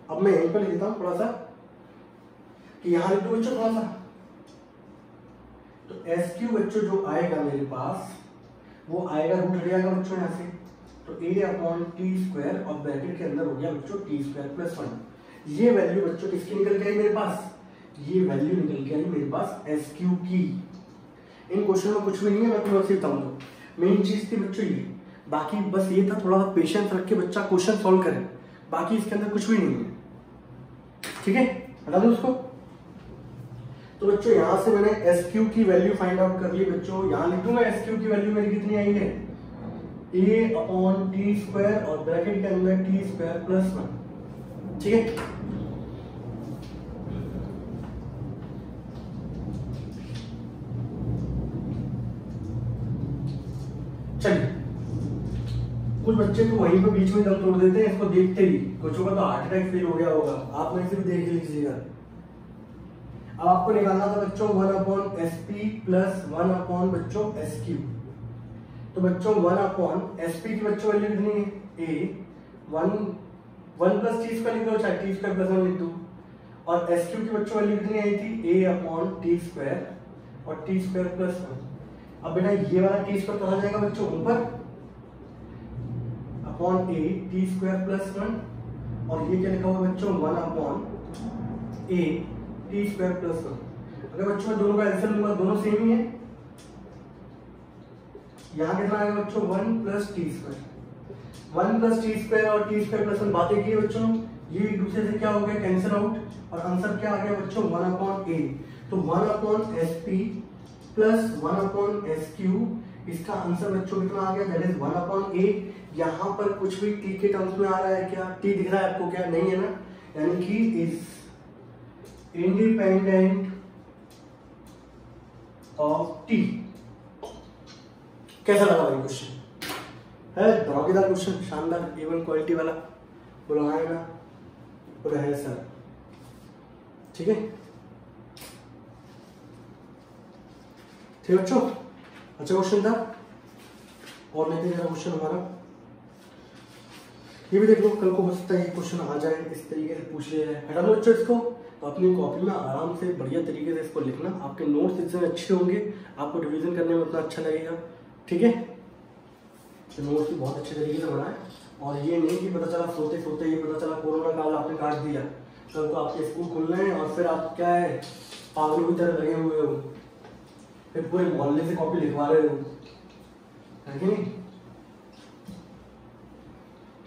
अब मैं यहीं पर लिख देता हूं थोड़ा सा, कि यहां लिख दो बच्चों थोड़ा सा, तो s³ बच्चों जो आएगा मेरे पास वो आएगा रूट हट जाएगा बच्चों यहाँ से, तो a अपॉन t² और ब्रैकेट के अंदर हो गया बच्चों t² प्लस 1। ये वैल्यू बच्चों किसकी निकल के आई मेरे पास, ये वैल्यू निकल के आई मेरे पास s³ की। इन क्वेश्चन में कुछ भी नहीं है, मैं तुम्हें बताऊंगा। मेन चीज थी बच्चों ये, बाकी बस ये था थोड़ा सा पेशेंस रख के बच्चा क्वेश्चन सॉल्व करे, बाकी इसके अंदर कुछ भी नहीं है। ठीक है, हटा दो उसको। तो बच्चों यहां से मैंने s³ की वैल्यू फाइंड आउट कर ली बच्चों। यहां लिख दूंगा s³ की वैल्यू मेरी कितनी आई है, a अपॉन t² और ब्रैकेट के अंदर t² प्लस 1। ठीक है, चलिए कुछ बच्चे तो वहीं पे बीच में दम तोड़ देते हैं इसको देखते ही, कुछ का तो हार्ट अटैक फील हो गया होगा, आप में से भी देख लीजिएगा। अब आपको निकालना था बच्चों 1 अपॉन sp प्लस 1 अपॉन बच्चों s³। तो बच्चों 1 अपॉन sp की बच्चों वैल्यू कितनी है a, 1 प्लस t² लिख दो, चाहे t² प्लस 1 लिख दो, और s³ की बच्चों वैल्यू कितनी आई थी a अपॉन t² और t² प्लस 1। अब बेटा ये वाला t² कहाँ जाएगा बच्चों, ऊपर अपॉन a t² प्लस 1, और ये क्या लिखा हुआ बच्चों 1 अपॉन a t² प्लस 1। अगर बच्चों दोनों का एलसीएम लूंगा दोनों सेम ही है, यहाँ कितना आएगा बच्चों 1 प्लस t², 1 प्लस t² और t² प्लस 1 बातें की बच्चों, ये एक दूसरे से क्या हो गया कैंसिल आउट, और आंसर क्या आ गया बच्चों 1 अपॉन a। तो 1 upon sp plus 1 upon s³, इसका आंसर बच्चों कितना आ गया, दैट इज 1 अपॉन a। यहाँ पर कुछ भी t के टर्म्स में आ रहा है क्या, t दिख रहा है आपको क्या, नहीं है ना, यानी कि इज इंडिपेंडेंट ऑफ t। कैसा लगा भाई क्वेश्चन, है धमाकेदार क्वेश्चन, शानदार A1 क्वालिटी वाला, बोला है ना, बोला है सर। ठीक है, ठीक बच्चों, अच्छा क्वेश्चन था। और नहीं था क्वेश्चन हमारा, ये भी देख लो, कल को हो सकता है ये क्वेश्चन आ जाए, इस तरीके से पूछ लिया जाए। हटा लो बच्चों इसको, तो अपनी कॉपी में आराम से बढ़िया तरीके से इसको लिखना, आपके नोट्स इतने अच्छे होंगे, आपको रिवीजन करने में उतना अच्छा लगेगा। ठीक है, तो नोट्स भी बहुत अच्छे तरीके से बनाए, और ये नहीं कि पता चला सोते सोते ये पता चला कोरोना काल आपने काट दिया, कल तो आपके स्कूल खुलने हैं और फिर आप क्या है पागलों की तरह लगे हुए हो, फिर पूरे मोहल्ले से कॉपी लिखवा रहे हो, है कि नहीं।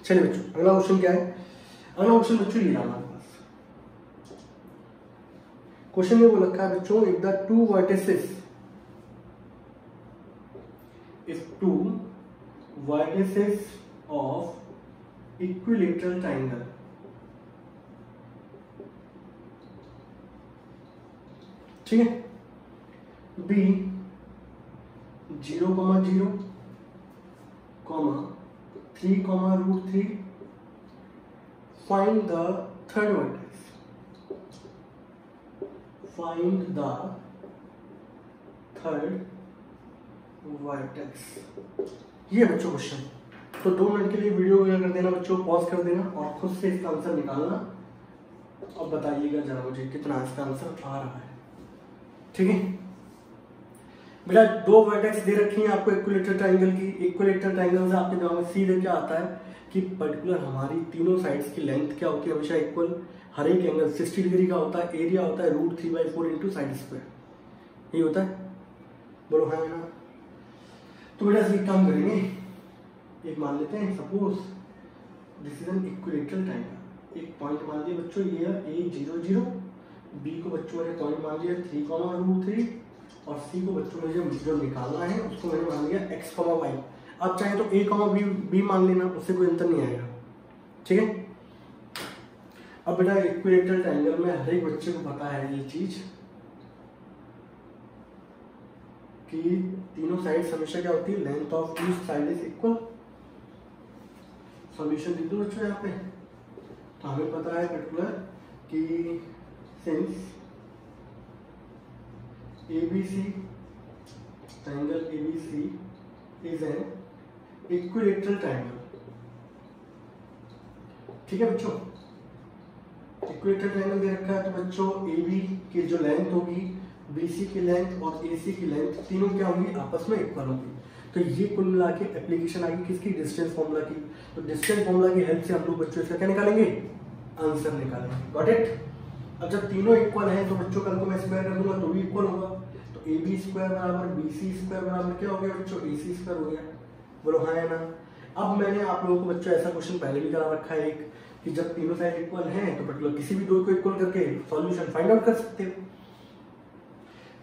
चलिए बच्चों, अगला क्वेश्चन क्या है, अगला क्वेश्चन बच्चों ये हमारे पास, क्वेश्चन में बोल रखा है बच्चों, if the two vertices of equilateral triangle, ठीक है, B 0,0, 3,√3, find the third vertex, find the third vertex। ये बच्चों क्वेश्चन। तो 2 मिनट के लिए वीडियो को कर देना बच्चों, पॉज कर देना और खुद से इसका आंसर निकालना और बताइएगा जरा मुझे कितना इसका आंसर आ रहा है, ठीक है बेटा। 2 वर्टेक्स दे रखी हैं आपको इक्विलेटरल ट्राइंगल की। इक्विलेटरल ट्राइंगल से आपके दिमाग में सीधे क्या आता है कि पर्टिकुलर हमारी तीनों साइड्स की लेंथ क्या होती है, हमेशा इक्वल, हर एक एंगल 60 डिग्री का होता है, एरिया होता है √3/4 इंटू साइड स्क्वायर, ये होता है, बोलो हाँ ना। तो बेटा एक काम करेंगे, एक मान लेते हैं, suppose this is an equilateral triangle. एक पॉइंट मान लिया बच्चों ये है A00, बी को बच्चों ने पॉइंट मान लिया 3,√3 और सी को बच्चों ने जो निकालना है उसको मैंने मान लिया x,y। आप चाहे तो A,B मान लेना, उससे कोई अंतर नहीं आएगा, ठीक है। अब बेटा इक्विलेटरल ट्रायंगल में हर एक बच्चे को पता है ये चीज कि तीनों साइड्स हमेशा क्या होती है, length of each side is equal. Solution लिख दो बच्चों यहाँ पे। तो हमें पता है पर्टिकुलर कि since ABC triangle ABC is an equilateral triangle, ठीक है बच्चों। इक्विलेटरल ट्रायंगल दे रखा है तो बच्चों AB की जो लेंथ होगी, BC की लेंथ और AC की लेंथ तीनों क्या होंगी, आपस में इक्वल होंगी। तो ये कुल मिला के एप्लीकेशन आएगी किसकी, डिस्टेंस फॉर्मूला की। तो डिस्टेंस फॉर्मूला की हेल्प से हम लोग बच्चों इसका क्या निकालेंगे, आंसर निकालेंगे। Got it. अब जब तीनों इक्वल हैं तो बच्चों कल को मैं स्क्वायर कर दूंगा तो भी इक्वल होगा। तो AB स्क्वायर बराबर BC स्क्वायर बराबर क्या हो गया बच्चों, AC स्क्वायर हो गया। बोलो हाँ है ना। अब मैंने आप लोगों को बच्चों ऐसा क्वेश्चन पहले भी करा रखा है एक, कि जब तीनों साइड इक्वल हैं तो पर्टिकुलर किसी भी दो को इक्वल करके सॉल्यूशन फाइंड आउट कर सकते हो।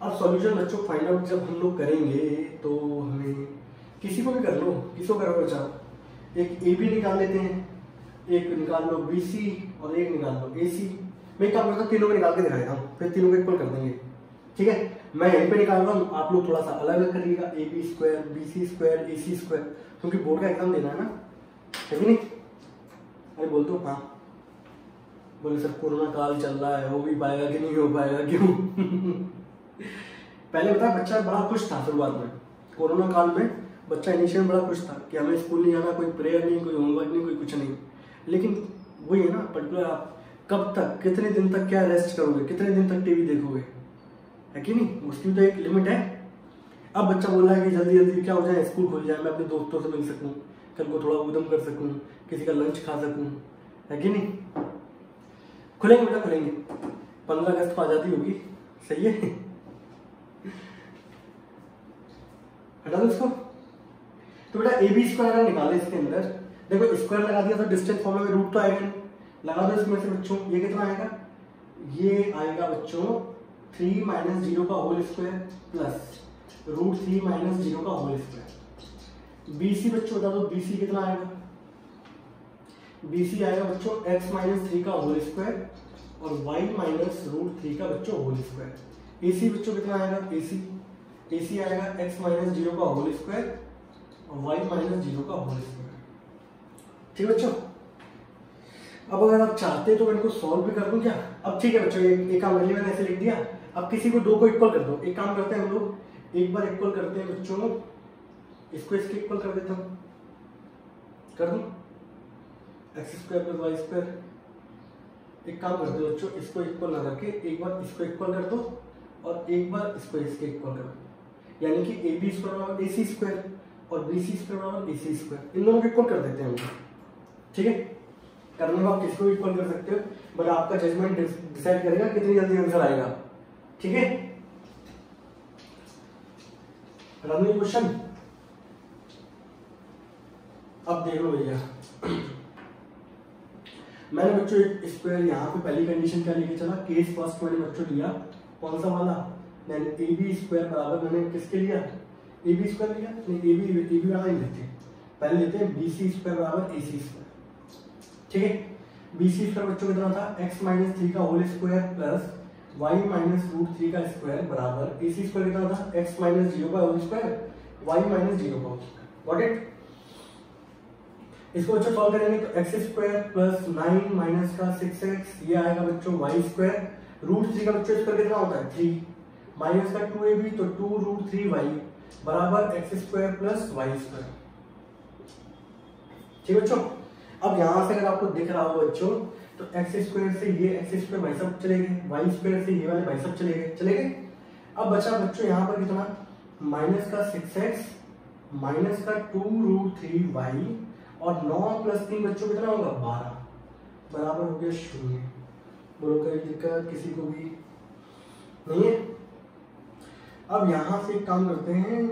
अब सॉल्यूशन बच्चों फाइंड आउट जब हम लोग करेंगे तो हमें किसी को भी कर लो, किसको करोगे बच्चा, एक AB निकाल लेते हैं, एक निकाल लो BC और एक निकाल लो AC। मैं क्या करता हूँ, तीनों को निकाल के दिखाएगा हूँ, फिर तीनों को इक्वल कर देंगे, ठीक है। मैं यहीं पे निकाल रहा हूँ, आप लोग थोड़ा सा अलग अलग करिएगा, AB square BC square AC square, क्योंकि बोर्ड का एग्जाम देना है ना, है कि नहीं। अरे बोल दो हाँ। बोले सर कोरोना काल चल रहा है, हो भी पाएगा कि नहीं हो पाएगा, क्यों पहले बता, बच्चा बड़ा खुश था शुरुआत में, कोरोना काल में बच्चा इनिशियल बड़ा खुश था कि हमें स्कूल नहीं जाना, कोई प्रेयर नहीं, कोई होमवर्क नहीं, कोई कुछ नहीं। लेकिन वही है ना, पर्टिकुलर आप कब तक, कितने दिन तक क्या रेस्ट करोगे, कितने दिन तक टीवी देखोगे, है कि नहीं, उसकी तो एक लिमिट है। अब बच्चा बोल रहा है कि जल्दी जल्दी क्या हो जाए, स्कूल खुल जाए, मैं अपने दोस्तों से मिल सकूं, कल को थोड़ा उद्यम कर सकूं, किसी का लंच खा सकूं, है कि नहीं। खुलेंगे बेटा खुलेंगे, 15 अगस्त को आजादी होगी, सही है। हटा दो इसको। तो बेटा AB स्क्वायर अगर निकाले इसके अंदर, देखो स्क्वायर लगा दिया तो डिस्टेंस फॉर्मूला में रूट तो आएगा नहीं, लगा दो इसमें से बच्चों, ये कितना आएगा, ये आएगा बच्चों 3 - 0 का होल स्क्वायर प्लस √3 - 0 का होल स्क्वायर। BC बच्चों बता दो, BC कितना आएगा, BC आएगा बच्चों x - 3 का होल स्क्वायर और y - √3 का बच्चों होल स्क्वायर। AC बच्चों कितना आएगा, AC आएगा x - 0 का होल स्क्वायर और y - 0 का होल स्क्वायर, ठीक है बच्चों। अब अगर आप चाहते तो मैं इनको सॉल्व भी कर दूं क्या। अब ठीक है बच्चों, एक काम कर लिया मैंने, ऐसे लिख दिया। अब किसी को दो को इक्वल कर दो, एक काम करते हैं हम लोग, एक बार इक्वल करते हैं बच्चों, इसको इसके इक्वल कर देता हूं, कर दूं x² + y²। एक काम करते हो बच्चों, इसको इक्वल ना करके एक बार इसको इक्वल कर दो और एक बार इसको इसके इक्वल कर दो, यानी कि AB स्क्वायर बराबर AC स्क्वायर और BC स्क्वायर बराबर AC स्क्वायर, इन दोनों को इक्वल कर देते हैं हम, ठीक है। करने में आप किसको इक्वल कर सकते हो, बट आपका जजमेंट डिसाइड करेगा कितनी जल्दी आंसर आएगा, ठीक है। रनिंग क्वेश्चन अब देख लो भैया। मैंने बच्चों एक स्क्वायर यहाँ पे पहली कंडीशन क्या लेके चला, केस फर्स्ट मैंने बच्चों लिया कौन सा वाला, मैंने ए बी स्क्वायर बराबर मैंने किसके लिया, ए बी स्क्वायर लिया, नहीं ए बी वाला नहीं लेते, पहले लेते हैं बी सी स्क्वायर बराबर ए सी स्क्वायर। ठीक है, बी सी स्क्वायर बच्चों कितना था, एक्स माइनस 3 का whole square plus y minus root 3 का स्क्वायर बराबर ए सी स्क्वायर कितना था, एक्स माइनस 0 का होल स्क्वायर वाई माइनस 0 का होल स्क्वायर। Got it. इसको बच्चों सॉल्व करेंगे तो एक्स स्क्वायर प्लस 9 माइनस का 6x, ये आएगा बच्चों वाई स्क्वायर, रूट 3 का बच्चों स्क्वायर कितना होता है 3, माइनस का 2ab तो 2 रूट 3y बराबर x square plus y square. ठीक है बच्चों, अब यहां से अगर आपको दिख रहा हो बच्चों तो एक्स स्क्वायर से ये एक्स स्क्वायर भाई सब चले गए, वाई स्क्वायर से ये वाले भाई सब चले गए। अब बचा बच्चों यहाँ पर कितना, माइनस का 6x माइनस का 2 रूट 3y और 9 प्लस 3 बच्चों कितना होगा 12 बराबर हो गया 0। बोलो कोई दिक्कत किसी को भी नहीं है। अब यहां से एक काम करते हैं,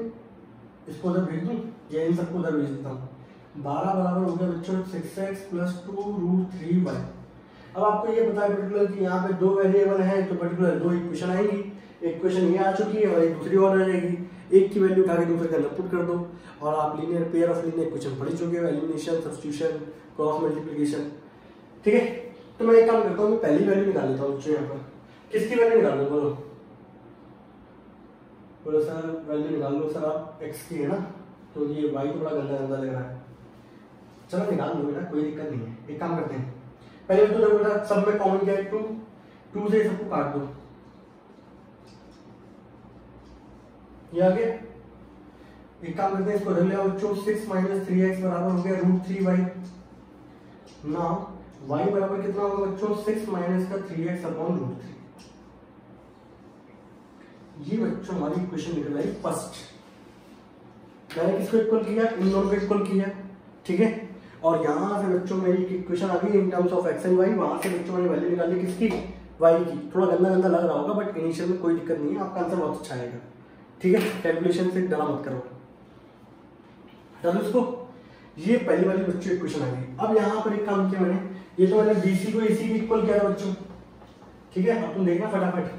इसको उधर भेज दूं या इन सबको उधर भेज देता हूँ। 12 बराबर हो गया बच्चों 6x प्लस 2 रूट 3y। अब आपको ये पता है पर्टिकुलर कि यहाँ पे दो वेरिएबल हैं तो पर्टिकुलर दो इक्वेशन आएंगी, एक क्वेश्चन ये आ चुकी है और एक दूसरी और आ जाएगी, एक की वैल्यू उठा के दूसरे के अंदर पुट कर दो और आप linear pair of linear equation पढ़ चुके हो, एलिमिनेशन, सब्स्टिट्यूशन, क्रॉस मल्टीप्लिकेशन। ठीक है, तो मैं एक काम करता हूँ, मैं पहली वैल्यू निकाल लेता हूँ बच्चों। यहाँ पर किसकी वैल्यू निकाल लो, बोलो सर वैल्यू निकाल लो सर आप, x की है ना, तो ये y तो बड़ा गंदा गंदा लग रहा है, चलो निकाल लो बेटा कोई दिक्कत नहीं है। एक काम करते हैं, पहले तो देखो बेटा सब में कॉमन क्या है 2 से सबको काट दो, ये आ गया। एक काम करते हैं इसको रख लिया बच्चों, 6 माइनस 3x बराबर हो गया रूट 3y। नाउ y बराबर कितना होगा बच्चों, 6 माइनस का 3x अपॉन रूट 3। ये बच्चों हमारी इक्वेशन निकल आई फर्स्ट। मैंने किसको इक्वल किया, इन दोनों को इक्वल किया। ठीक है, और यहां से बच्चों मेरी इक्वेशन आ गई in terms of x and y. वहां से बच्चों मैंने वैल्यू निकाली किसकी, वाई की। थोड़ा गंदा गंदा लग रहा होगा बट इनिशियल में कोई दिक्कत नहीं है, आपका आंसर बहुत अच्छा आएगा। ठीक है, कैलकुलेशन से डरा मत करो, चलो इसको। ये पहली वाली बच्चों इक्वेशन आ गई। अब यहाँ पर एक काम किया मैंने, ये तो मैंने बीसी को एसी की इक्वल किया था बच्चों। ठीक है, अब तुम देखना फटाफट।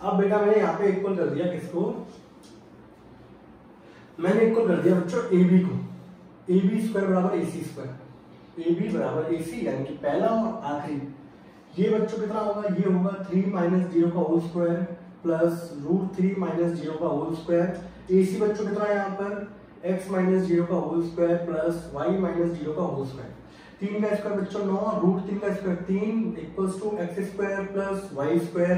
अब बेटा मैंने यहाँ पे इक्वल कर दिया किसको, मैंने इक्वल कर दिया बच्चों ए बी को, ए बी स्क्वायर बराबर ए सी स्क्वायर, ए बी बराबर ए सी यानी कि पहला और आखिरी। ये बच्चों कितना होगा, ये होगा 3 माइनस 0 का whole square plus root 3 minus 0 का होल स्क्वायर। ए सी बच्चों कितना है यहाँ पर, x माइनस 0 का whole square plus y minus 0 का होल स्क्वायर। 3 का स्क्वायर बच्चों 9, रूट 3 का square 3 equals to x square plus y square.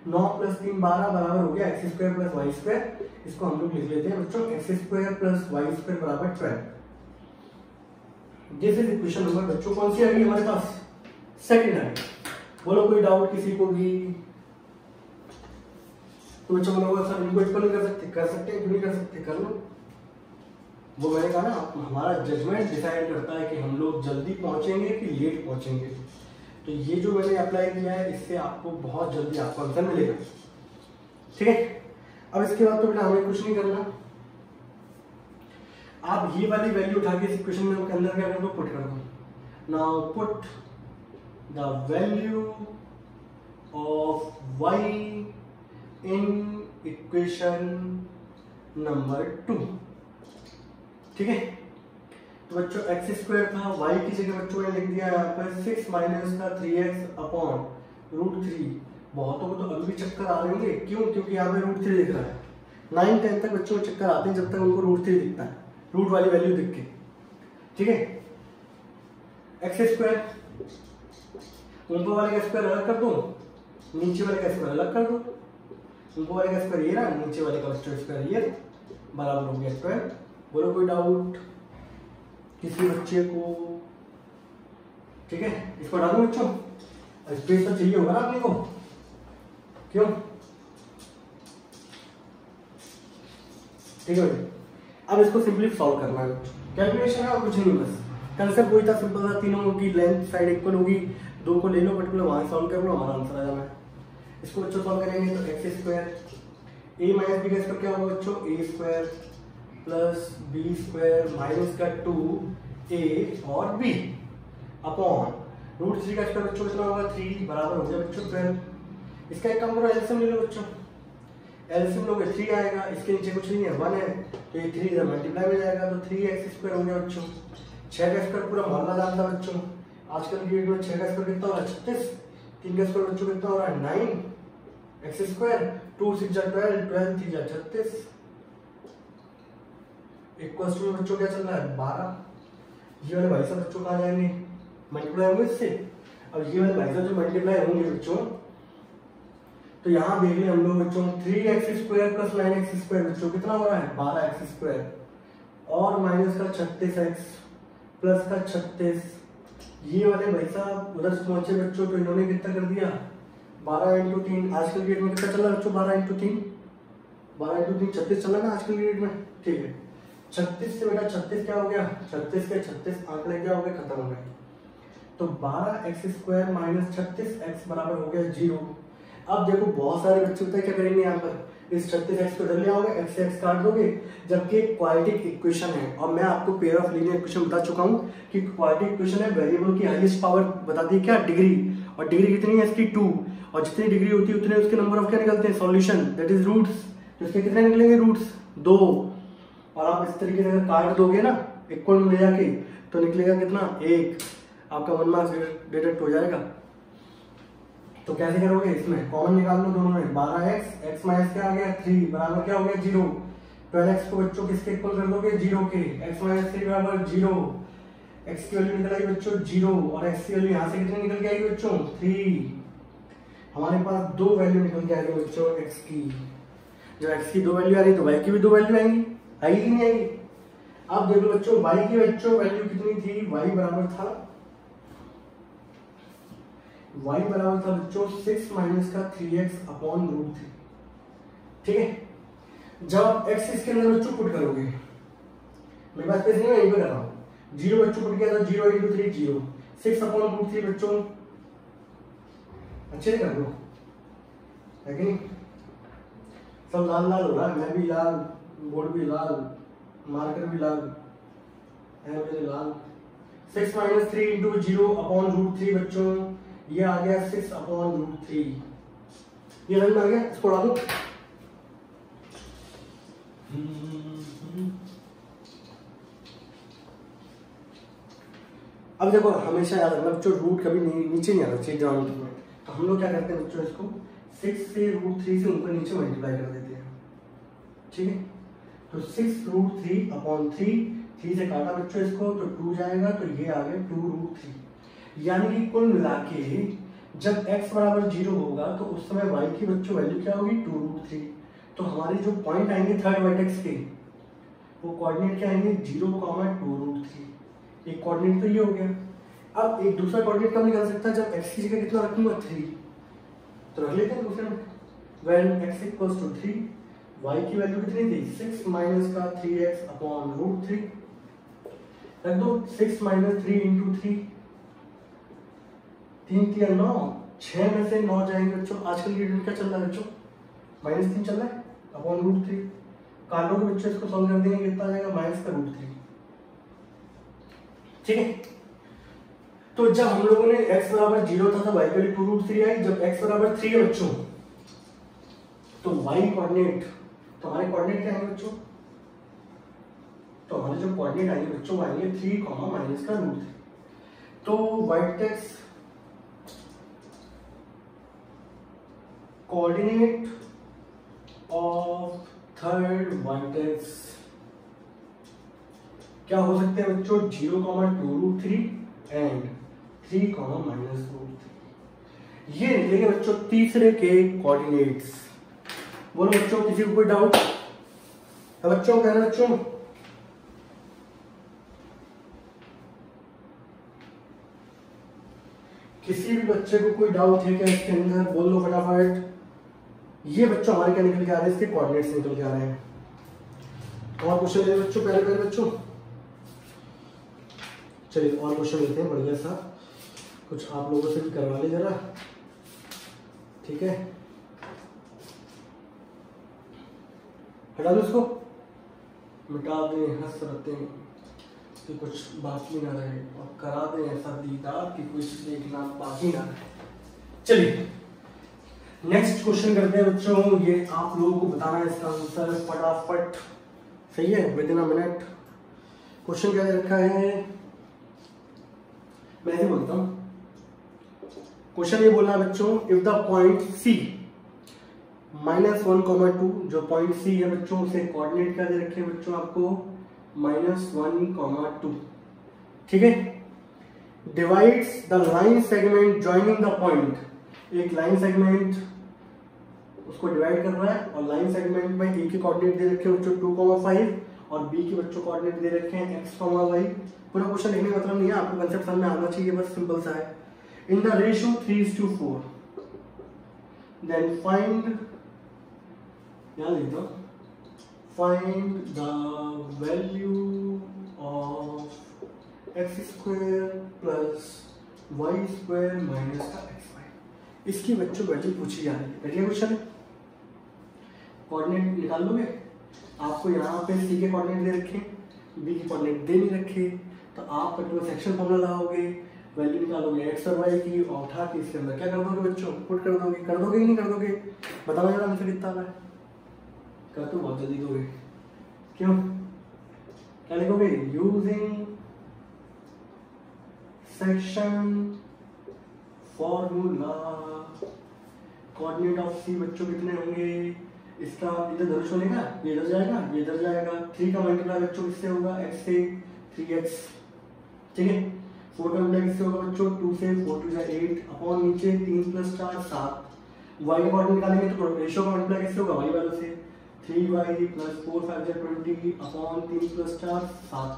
9 plus 3 12 बराबर हो गया x square plus y square. इसको हम लोग लिख लेते हैं बच्चों x square plus y square बराबर 12। दिस इज इक्वेशन नंबर बच्चों कौन सी आ गई हमारे पास, सेकंड आ गई। बोलो कोई डाउट किसी को भी, तो बच्चों बोलो सर इनको इक्वल कर सकते हैं, क्यों नहीं कर सकते, कर लो। वो मैंने कहा ना, हमारा जजमेंट डिसाइड करता है कि हम लोग जल्दी पहुंचेंगे कि लेट पहुंचेंगे। तो ये जो मैंने अप्लाई किया है इससे आपको बहुत जल्दी आपको आंसर मिलेगा। ठीक है, अब इसके बाद तो बेटा हमें कुछ नहीं करना, आप ये वाली वैल्यू उठा के इस इक्वेशन में के अंदर क्या कर दो, पुट कर दो। Now put the value of y in equation number 2। ठीक है, तो बच्चों एक्स स्क्वायर था, y की जगह बच्चों ने लिख दिया यहाँ पर 6 माइनस का 3x अपॉन रूट 3। बहुतों को तो अभी भी चक्कर आ रहे होंगे, क्यों, क्योंकि यहाँ पे रूट 3 दिख रहा है। 9-10 तक बच्चों को चक्कर आते हैं जब तक उनको रूट 3 दिखता है, रूट वाली वैल्यू दिख के। ठीक है, एक्स स्क्वायर ऊपर वाले का स्क्वायर अलग कर दो, नीचे वाले का स्क्वायर अलग कर दो। ऊपर वाले का स्क्वायर ये ना, नीचे वाले का स्क्वायर ये, बराबर हो गया स्क्वायर। बोलो कोई डाउट किसी बच्चे को। ठीक है, इसको हटा दो बच्चों, स्पेस तो चाहिए होगा ना अपने को, क्यों। ठीक है भाई, अब इसको सिंपली सॉल्व करना है। कैलकुलेशन है और कुछ नहीं, बस कंसेप्ट वही था, सिंपल था। तीनों की लेंथ साइड इक्वल होगी, 2 को ले लो पर्टिकुलर, वहां सॉल्व कर लो, हमारा आंसर आ जाना है। इसको बच्चों सॉल्व करेंगे तो x square a minus b का स्क्वायर क्या होगा बच्चों, a square plus b square minus का 2a और b अपॉन रूट 3 का स्क्वायर बच्चों कितना होगा 3 बराबर हो गया बच्चों 12। इसका एक काम करो, एलसीएम ले लो बच्चों। एलसीएम लोगे 3 आएगा, इसके नीचे कुछ नहीं है 1 है, तो ये 3 इधर मल्टीप्लाई में जाएगा, तो 3x² हो गया बच्चों। 6 का स्क्वायर पूरा मोहल्ला जानता है बच्चों। आजकल की डेट में 6 का स्क्वायर कितना हो रहा है 36, 3 का स्क्वायर बच्चों कितना हो रहा है 9x², 2 6 जा 12, 12 3 जा 36, इक्वल्स टू बच्चों क्या चल रहा है 12। ये वाले भाई साहब बच्चों कहाँ जाएंगे, मल्टीप्लाई होंगे इससे। अब ये वाले भाई साहब जो मल्टीप्लाई होंगे बच्चों, तो यहाँ देख लें हम लोग बच्चों 3x² + 9x² बच्चों कितना हो रहा है 12x², और माइनस का 36x प्लस का 36। ये वाले भाई साहब उधर से पहुंचे बच्चों, तो इन्होंने कितना कर दिया 12 × 3। आजकल की डेट में कितना चल रहा है बच्चों 12 × 3, 12 × 3 36 चल रहा है ना आजकल की डेट में। ठीक है, 36 से बेटा 36 क्या हो गया, 36 के 36 आंकड़े क्या हो गए, खत्म हो गए। तो 12x² - 36x बराबर हो गया 0। अब देखो बहुत सारे बच्चे होते हैं क्या करेंगे, यहाँ पर इस 36x को इधर ले आओगे, x से x काट दोगे, जबकि एक क्वाड्रेटिक इक्वेशन है। और मैं आपको पेयर ऑफ लीनियर इक्वेशन बता चुका हूँ कि क्वाड्रेटिक इक्वेशन है, वेरिएबल की हाईएस्ट पावर बता दी क्या, डिग्री, और डिग्री कितनी है इसकी 2, और जितनी डिग्री होती है उतने उसके नंबर ऑफ क्या निकलते हैं सॉल्यूशन, दैट इज रूट्स। तो इसके कितने निकलेंगे रूट्स 2, और आप इस तरीके से अगर काट दोगे ना इक्वल में ले जाके, तो निकलेगा कितना 1, आपका 1 मार्क्स डिडक्ट हो जाएगा। तो कैसे करोगे, इसमें कॉमन निकाल लो दोनों में, 12x, x माइनस क्या आ गया 3 बराबर क्या हो गया 0। 12x को बच्चों किसके इक्वल कर दोगे 0 के, x - 3 बराबर 0, x की वैल्यू निकल आई बच्चों 0, और x की वैल्यू यहाँ से कितनी निकल के आएगी बच्चों 3। हमारे पास 2 वैल्यू निकल के आएगी बच्चों x की। जब x की 2 वैल्यू आ रही तो y की भी 2 वैल्यू आएंगी, आएगी कि नहीं आएगी। अब देखो बच्चों y की बच्चों वैल्यू कितनी थी, y बराबर था बच्चों 6 माइनस का 3x अपॉन रूट 3। ठीक है, जब आप x इसके अंदर बच्चों पुट करोगे, मेरे पास पैसे नहीं है यहीं पे कर रहा हूँ, 0 बच्चों पुट किया तो 0 × 3 0, 6 अपॉन रूट 3 बच्चों अच्छे से कर लो, है कि नहीं। सब लाल लाल हो रहा है, मैं भी लाल, बोर्ड भी लाल, मार्कर भी लाल है मेरे लाल। 6 - 3 × 0 अपॉन रूट 3 बच्चों, ये आ गया 6 अपॉन रूट 3। ये रन आ गया, इसको उड़ा दो। अब देखो हमेशा याद रखना बच्चों, रूट कभी नीचे नहीं आना चाहिए जॉइंट में। तो हम लोग क्या करते हैं बच्चों, इसको 6 से रूट 3 से ऊपर नीचे मल्टीप्लाई कर देते हैं। ठीक है, तो 6 रूट 3 अपॉन 3 से काटा बच्चों इसको, तो 2 जाएगा, तो ये आ गया 2 रूट 3। यानी कि कुल मिला के जब x बराबर 0 होगा तो उस समय y की बच्चों वैल्यू क्या होगी 2 रूट 3। तो हमारे जो पॉइंट आएंगे थर्ड वर्टेक्स के, वो कोऑर्डिनेट क्या आएंगे 0, 2 रूट 3। एक कोऑर्डिनेट तो ये हो गया। अब एक दूसरा कोऑर्डिनेट कब निकल सकता है, जब x की जगह कितना रखूंगा 3, तो रख लेते हैं दूसरे में। when x = 3, y की वैल्यू कितनी थी 6 माइनस का 3x अपॉन रूट 3, रख दो 6 - 3 × 3, 3 3 9, 6 में से 9 जाएंगे बच्चों। आजकल की डेट क्या चल रहा है बच्चों, -3 चल रहा है अपॉन रूट 3। कालो के बच्चों इसको सॉल्व कर देंगे, कितना आ जाएगा -√3। ठीक है, तो जब हम लोगों ने x बराबर 0 था तो y की वैल्यू 2 रूट 3 आई। जब x बराबर 3 है बच्चों, तो y कोऑर्डिनेट, तो हमारे कोऑर्डिनेट क्या आएंगे बच्चों, तो हमारे जो कोऑर्डिनेट आएंगे बच्चों वो आएंगे 3, माइनस का रूट 3। तो vertex coordinate of third vertex क्या हो सकते हैं बच्चों 0, 2 रूट 3 एंड 3, -√3। ये निकलेंगे बच्चों तीसरे के कोऑर्डिनेट्स। बोलो बच्चों, किसी को कोई डाउट है बच्चों, कह रहे बच्चों किसी भी बच्चे को कोई डाउट है क्या इसके अंदर, बोल लो फटाफट। ये बच्चों हमारे क्या निकल के आ रहे हैं, इसके कोऑर्डिनेट्स निकल के आ रहे हैं। और क्वेश्चन ले बच्चों, पहले बच्चों चलिए और क्वेश्चन लेते हैं बढ़िया सा, कुछ आप लोगों से भी करवा ले जरा। ठीक है, हटा दो इसको, मिटा दें, हंस रहते हैं कि कुछ बाकी ना रहे, और करा दें ऐसा दीदार कि कुछ देखना बाकी ना रहे। चलिए नेक्स्ट क्वेश्चन करते हैं बच्चों, ये आप लोगों को बताना है इसका आंसर फटाफट, सही है, with in a minute. Question क्या दे रखा है, मैं ही बोलता हूँ। क्वेश्चन ये बोलना है बच्चों, इफ द पॉइंट सी -1,2, जो पॉइंट सी है बच्चों, उसे कोऑर्डिनेट क्या दे रखे हैं बच्चों आपको, -1,2, ठीक है। Divides the line segment joining the point, एक लाइन सेगमेंट उसको डिवाइड कर रहा है और लाइन सेगमेंट में ए के कोऑर्डिनेट दे रखे हैं बच्चों 2,5 और बी के बच्चों कोऑर्डिनेट दे रखे हैं x, y। पूरा क्वेश्चन लिखने का मतलब नहीं है, आपको कंसेप्ट समझ में आना चाहिए, बस सिंपल सा है। In the ratio 3:4 then find, यहां लिख दो, find the value of x² plus y² minus का xy। इसकी बच्चों वैल्यू पूछी जा रही है, बढ़िया क्वेश्चन है। कोऑर्डिनेट निकाल लोगे, आपको यहाँ पे सी के कोऑर्डिनेट दे रखे, बी के कोऑर्डिनेट दे नहीं रखे, तो आप पर्टिकुलर सेक्शन फॉर्मूला लगाओगे, वैल्यू निकालोगे एक्स और वाई की, और उठा के इसके अंदर क्या कर दोगे बच्चों, पुट कर दोगे कि नहीं कर दोगे, बताओ यार आंसर कितना है। कर तो बहुत जल्दी दोगे, क्यों, क्या लिखोगे, using section formula coordinate of C बच्चों कितने होंगे, इसका इधर धनुष होगा, ये इधर जाएगा, ये इधर जाएगा, 3 का मल्टीप्लाई बच्चों किससे होगा, x से 3x, ठीक है। 4 का मल्टीप्लाई किससे होगा बच्चों, 2 से, 4 2 8 अपॉन नीचे 3 + 4 7। y का कोऑर्डिनेट निकालेंगे तो रेशियो का मल्टीप्लाई किससे होगा, y वालों से, 3y + 4 5 20 अपॉन 3 + 4 7।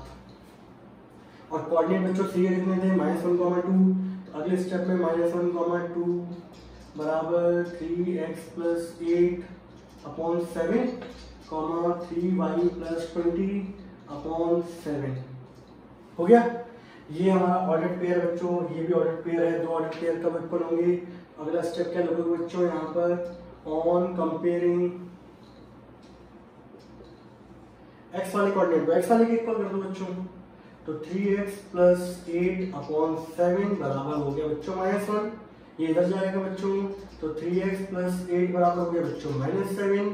और कोऑर्डिनेट बच्चों सी के कितने थे, -1,2, तो अगले स्टेप में -1,2 बराबर 3x + 8 अपॉन 7, 3y + 20 अपॉन 7 हो गया। ये हमारा ऑर्डर्ड पेयर बच्चों, ये भी ऑर्डर्ड पेयर है, 2 ऑर्डर्ड पेयर कब उत्पन्न होंगे। अगला स्टेप क्या लगेगा बच्चों, यहाँ पर ऑन कंपेयरिंग x वाले कोऑर्डिनेट को x वाले के इक्वल कर दो बच्चों, तो 3x + 8 अपॉन 7 बराबर हो गया बच्चों -1, ये इधर जाएगा बच्चों, तो 3x + 8 बराबर हो गया बच्चों -7,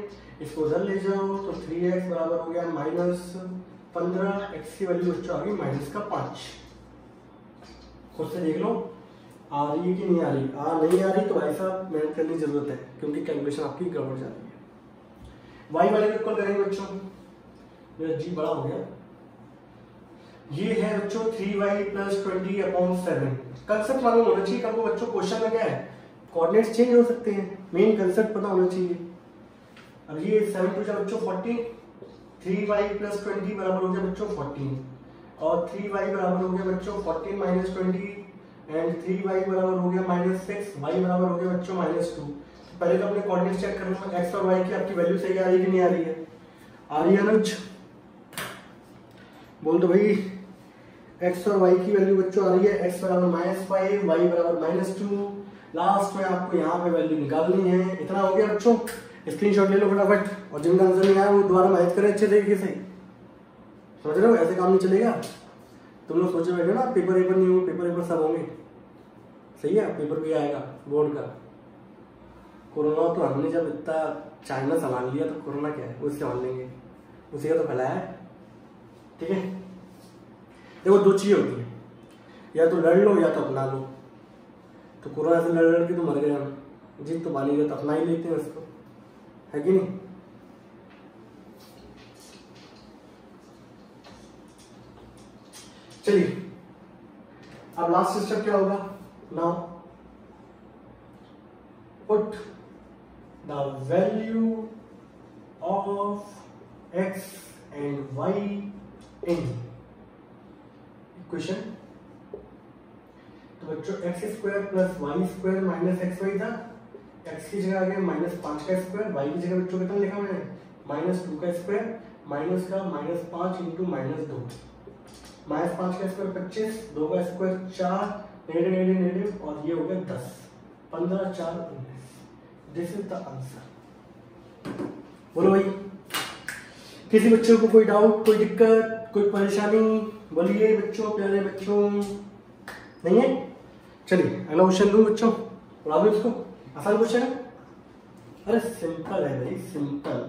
इसको उधर ले जाओ तो 3x बराबर हो गया -15, x की वैल्यू बच्चों आ गई -5। खुद से देख लो आ रही है कि नहीं आ रही, नहीं आ रही तो भाई साहब मेहनत करने की जरूरत है, क्योंकि कैलकुलेशन आपकी गड़बड़ जा रही है। y वाले को इक्वल करेंगे बच्चों, मेरा जी बड़ा हो गया, ये है बच्चों 3y + 20 अपॉन 7। कंसेप्ट मालूम होना चाहिए आपको बच्चों, क्वेश्चन में क्या है, कोऑर्डिनेट्स चेंज हो सकते हैं, मेन कंसेप्ट पता होना चाहिए। अब ये 7 2 बच्चों 40, 3y + 20 बराबर हो गया बच्चों 14, और 3y बराबर हो गया बच्चों 14 - 20 एंड 3y बराबर हो गया -6, y बराबर हो गया बच्चों -2। पहले तो अपने कोऑर्डिनेट्स चेक करना है, x और y की आपकी वैल्यू सही आ रही है कि नहीं आ रही है। आ रही है अनुज, बोल दो भाई, x और y की वैल्यू बच्चों आ रही है, x बराबर -5, y बराबर -2। लास्ट में आपको यहाँ पे वैल्यू निकालनी है। इतना हो गया बच्चों, स्क्रीनशॉट ले लो फटाफट, और जिनका आंसर नहीं आया वो दोबारा मैच करें अच्छे तरीके से, समझ रहे हो, ऐसे काम नहीं चलेगा। तुम लोग सोचे बैठे ना पेपर नहीं हो, पेपर सब होंगे, सही है, पेपर भी आएगा बोर्ड का। कोरोना तो हमने जब इतना चाइना संभाल लिया तो कोरोना क्या है, उससे संभाल लेंगे, उसी का तो फैलाया है, ठीक है। देखो 2 चीजें होती है, या तो लड़ लो या तो अपना लो। तो कोरोना से लड़ के तो मर गए हम, जीत तो पानी गया तो अपना ही लेते हैं उसको, है कि नहीं। चलिए अब लास्ट स्टेप क्या होगा, now put the value of x and y in equation. तो बच्चों x² + y² माइनस xy था, x की जगह आ गया -5 का स्क्वायर, y की जगह बच्चों कितना लिखा मैंने -2 का स्क्वायर, माइनस का -5 × -2, -5 का स्क्वायर 25, 2 का स्क्वायर 4, नेगेटिव और ये हो गया 10, 15 4 19। This is the answer. बोलो भाई, किसी बच्चों को कोई डाउट, कोई दिक्कत, कोई परेशानी, बोलिए बच्चों, प्यारे बच्चों, नहीं है। चलिए अगला क्वेश्चन दूं बच्चों, पढ़ा दो इसको, आसान क्वेश्चन है, अरे सिंपल है भाई, सिंपल।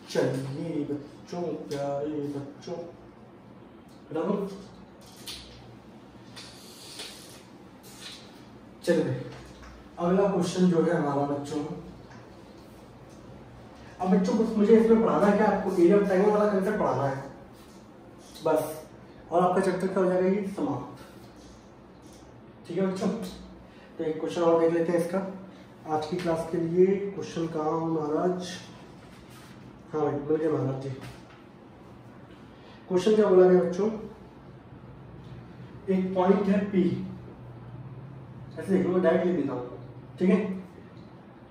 चलिए बच्चों, प्यारे बच्चों, रहो। चलिए अगला क्वेश्चन जो है हमारा बच्चों, अब बच्चों बस मुझे इसमें पढ़ाना है क्या, आपको एरिया ऑफ ट्रायंगल वाला कंसेप्ट पढ़ाना है बस, और आपका चैप्टर क्या हो जाएगा ये समाप्त। ठीक है बच्चों, तो एक क्वेश्चन और देख लेते हैं इसका आज की क्लास के लिए। क्वेश्चन कहाँ हूँ महाराज, हाँ भाई मिल गया महाराज जी। क्वेश्चन क्या बोला गया बच्चों, एक पॉइंट है P, ऐसे देखो मैं डायरेक्ट लिख देता हूँ, ठीक है।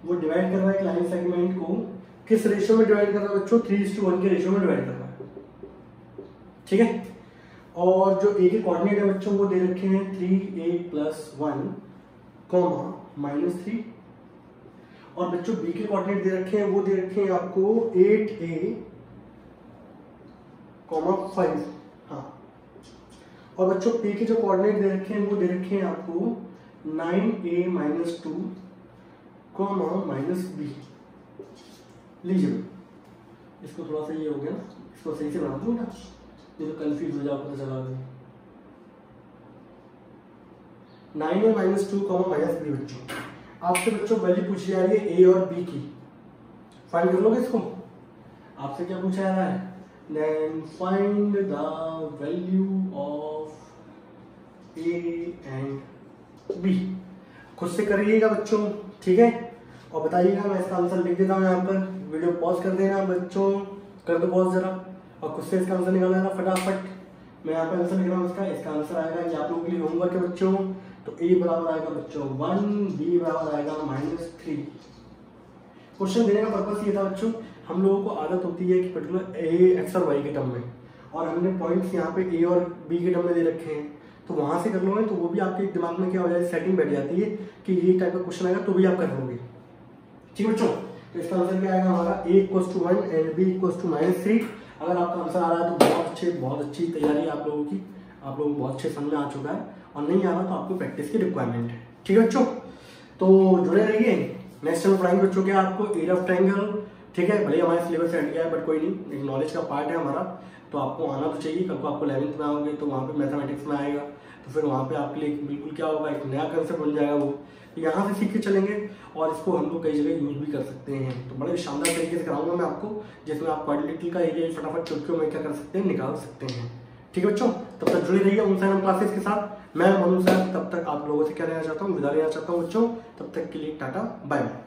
वो डिवाइड कर रहा है एक लाइन सेगमेंट को, किस रेशियो में डिवाइड कर रहा है बच्चों, 3:1 के रेशियो में डिवाइड कर रहा है, ठीक है। और जो ए के कोऑर्डिनेट है बच्चों वो दे रखे हैं 3a+1, -3, और बच्चों बी के कोऑर्डिनेट दे रखे हैं, वो दे रखे हैं आपको 8a, 5। हाँ, और बच्चों पी के जो कोऑर्डिनेट दे रखे हैं वो दे रखे हैं आपको 9a-2, -b। लीजिए इसको थोड़ा सा ये हो गया ना, इसको सही से बना दूँ ना, ये तो कंफ्यूज हो जाओ, पता चला 9a-2, -b। बच्चों आपसे बच्चों वैल्यू पूछी जा रही है ए और बी की, फाइंड कर लोगे इसको। आपसे क्या पूछा जा रहा है, then find the value of a and b. खुद से करिएगा बच्चों, ठीक है, और बताइएगा। मैं इसका आंसर लिख देता हूँ यहाँ पर, वीडियो पॉज कर देना बच्चों, कर दो पॉज जरा, और खुद से इसका आंसर निकालना है फटाफट। मैं यहाँ पर आंसर लिख रहा हूँ इसका आंसर आएगा, ये आप लोगों के लिए होमवर्क है बच्चों। तो ए बराबर आएगा बच्चों 1, बी बराबर आएगा -3। क्वेश्चन देने का पर्पस ये था बच्चों, हम लोगों को आदत होती है कि पर्टिकुलर ए एक्स और वाई के टर्म में, और हमने पॉइंट्स यहाँ पे ए और बी के टर्म में दे रखे हैं, तो वहां से कर लोगे तो वो भी आपके दिमाग में क्या हो जाए, सेटिंग बैठ जाती है कि ये टाइप का क्वेश्चन आएगा तो भी आप कर लोगे। ठीक बच्चों, तो इसका आंसर क्या आएगा हमारा, a = 1 एंड b = -3। अगर आपका आंसर आ रहा है तो बहुत अच्छी तैयारी है आप लोगों की, आप लोगों को बहुत अच्छे समझ में आ चुका है, और नहीं आ रहा तो आपको प्रैक्टिस की रिक्वायरमेंट है। ठीक है बच्चों, तो जुड़े रहिए, नेक्स्ट टाइम पढ़ाएंगे बच्चों क्या आपको एरिया ऑफ ट्रायंगल। ठीक है, भले हमारे सिलेबस से हट गया है बट कोई नहीं, एक नॉलेज का पार्ट है हमारा, तो आपको आना तो चाहिए। कल को आपको 11th में आओगे तो वहाँ पे मैथमेटिक्स में आएगा, तो फिर वहाँ पे आपके लिए बिल्कुल क्या होगा, एक नया कंसेप्ट बन जाएगा। वो यहाँ से सीख के चलेंगे और इसको हम लोग कई जगह यूज भी कर सकते हैं। तो बड़े शानदार तरीके से कराऊंगा मैं आपको, जिसमें आप क्वाड्रिलेटरल का एरिया फटाफट चुटकियों में क्या कर सकते हैं, निकाल सकते हैं। ठीक है बच्चों, तब तक जुड़े रहिए उन साइंस क्लासेस के साथ। मैं मनु सर तब तक आप लोगों से क्या लेना चाहता हूँ, विदा लेना चाहता हूँ बच्चों। तब तक के लिए टाटा, बाय बाय।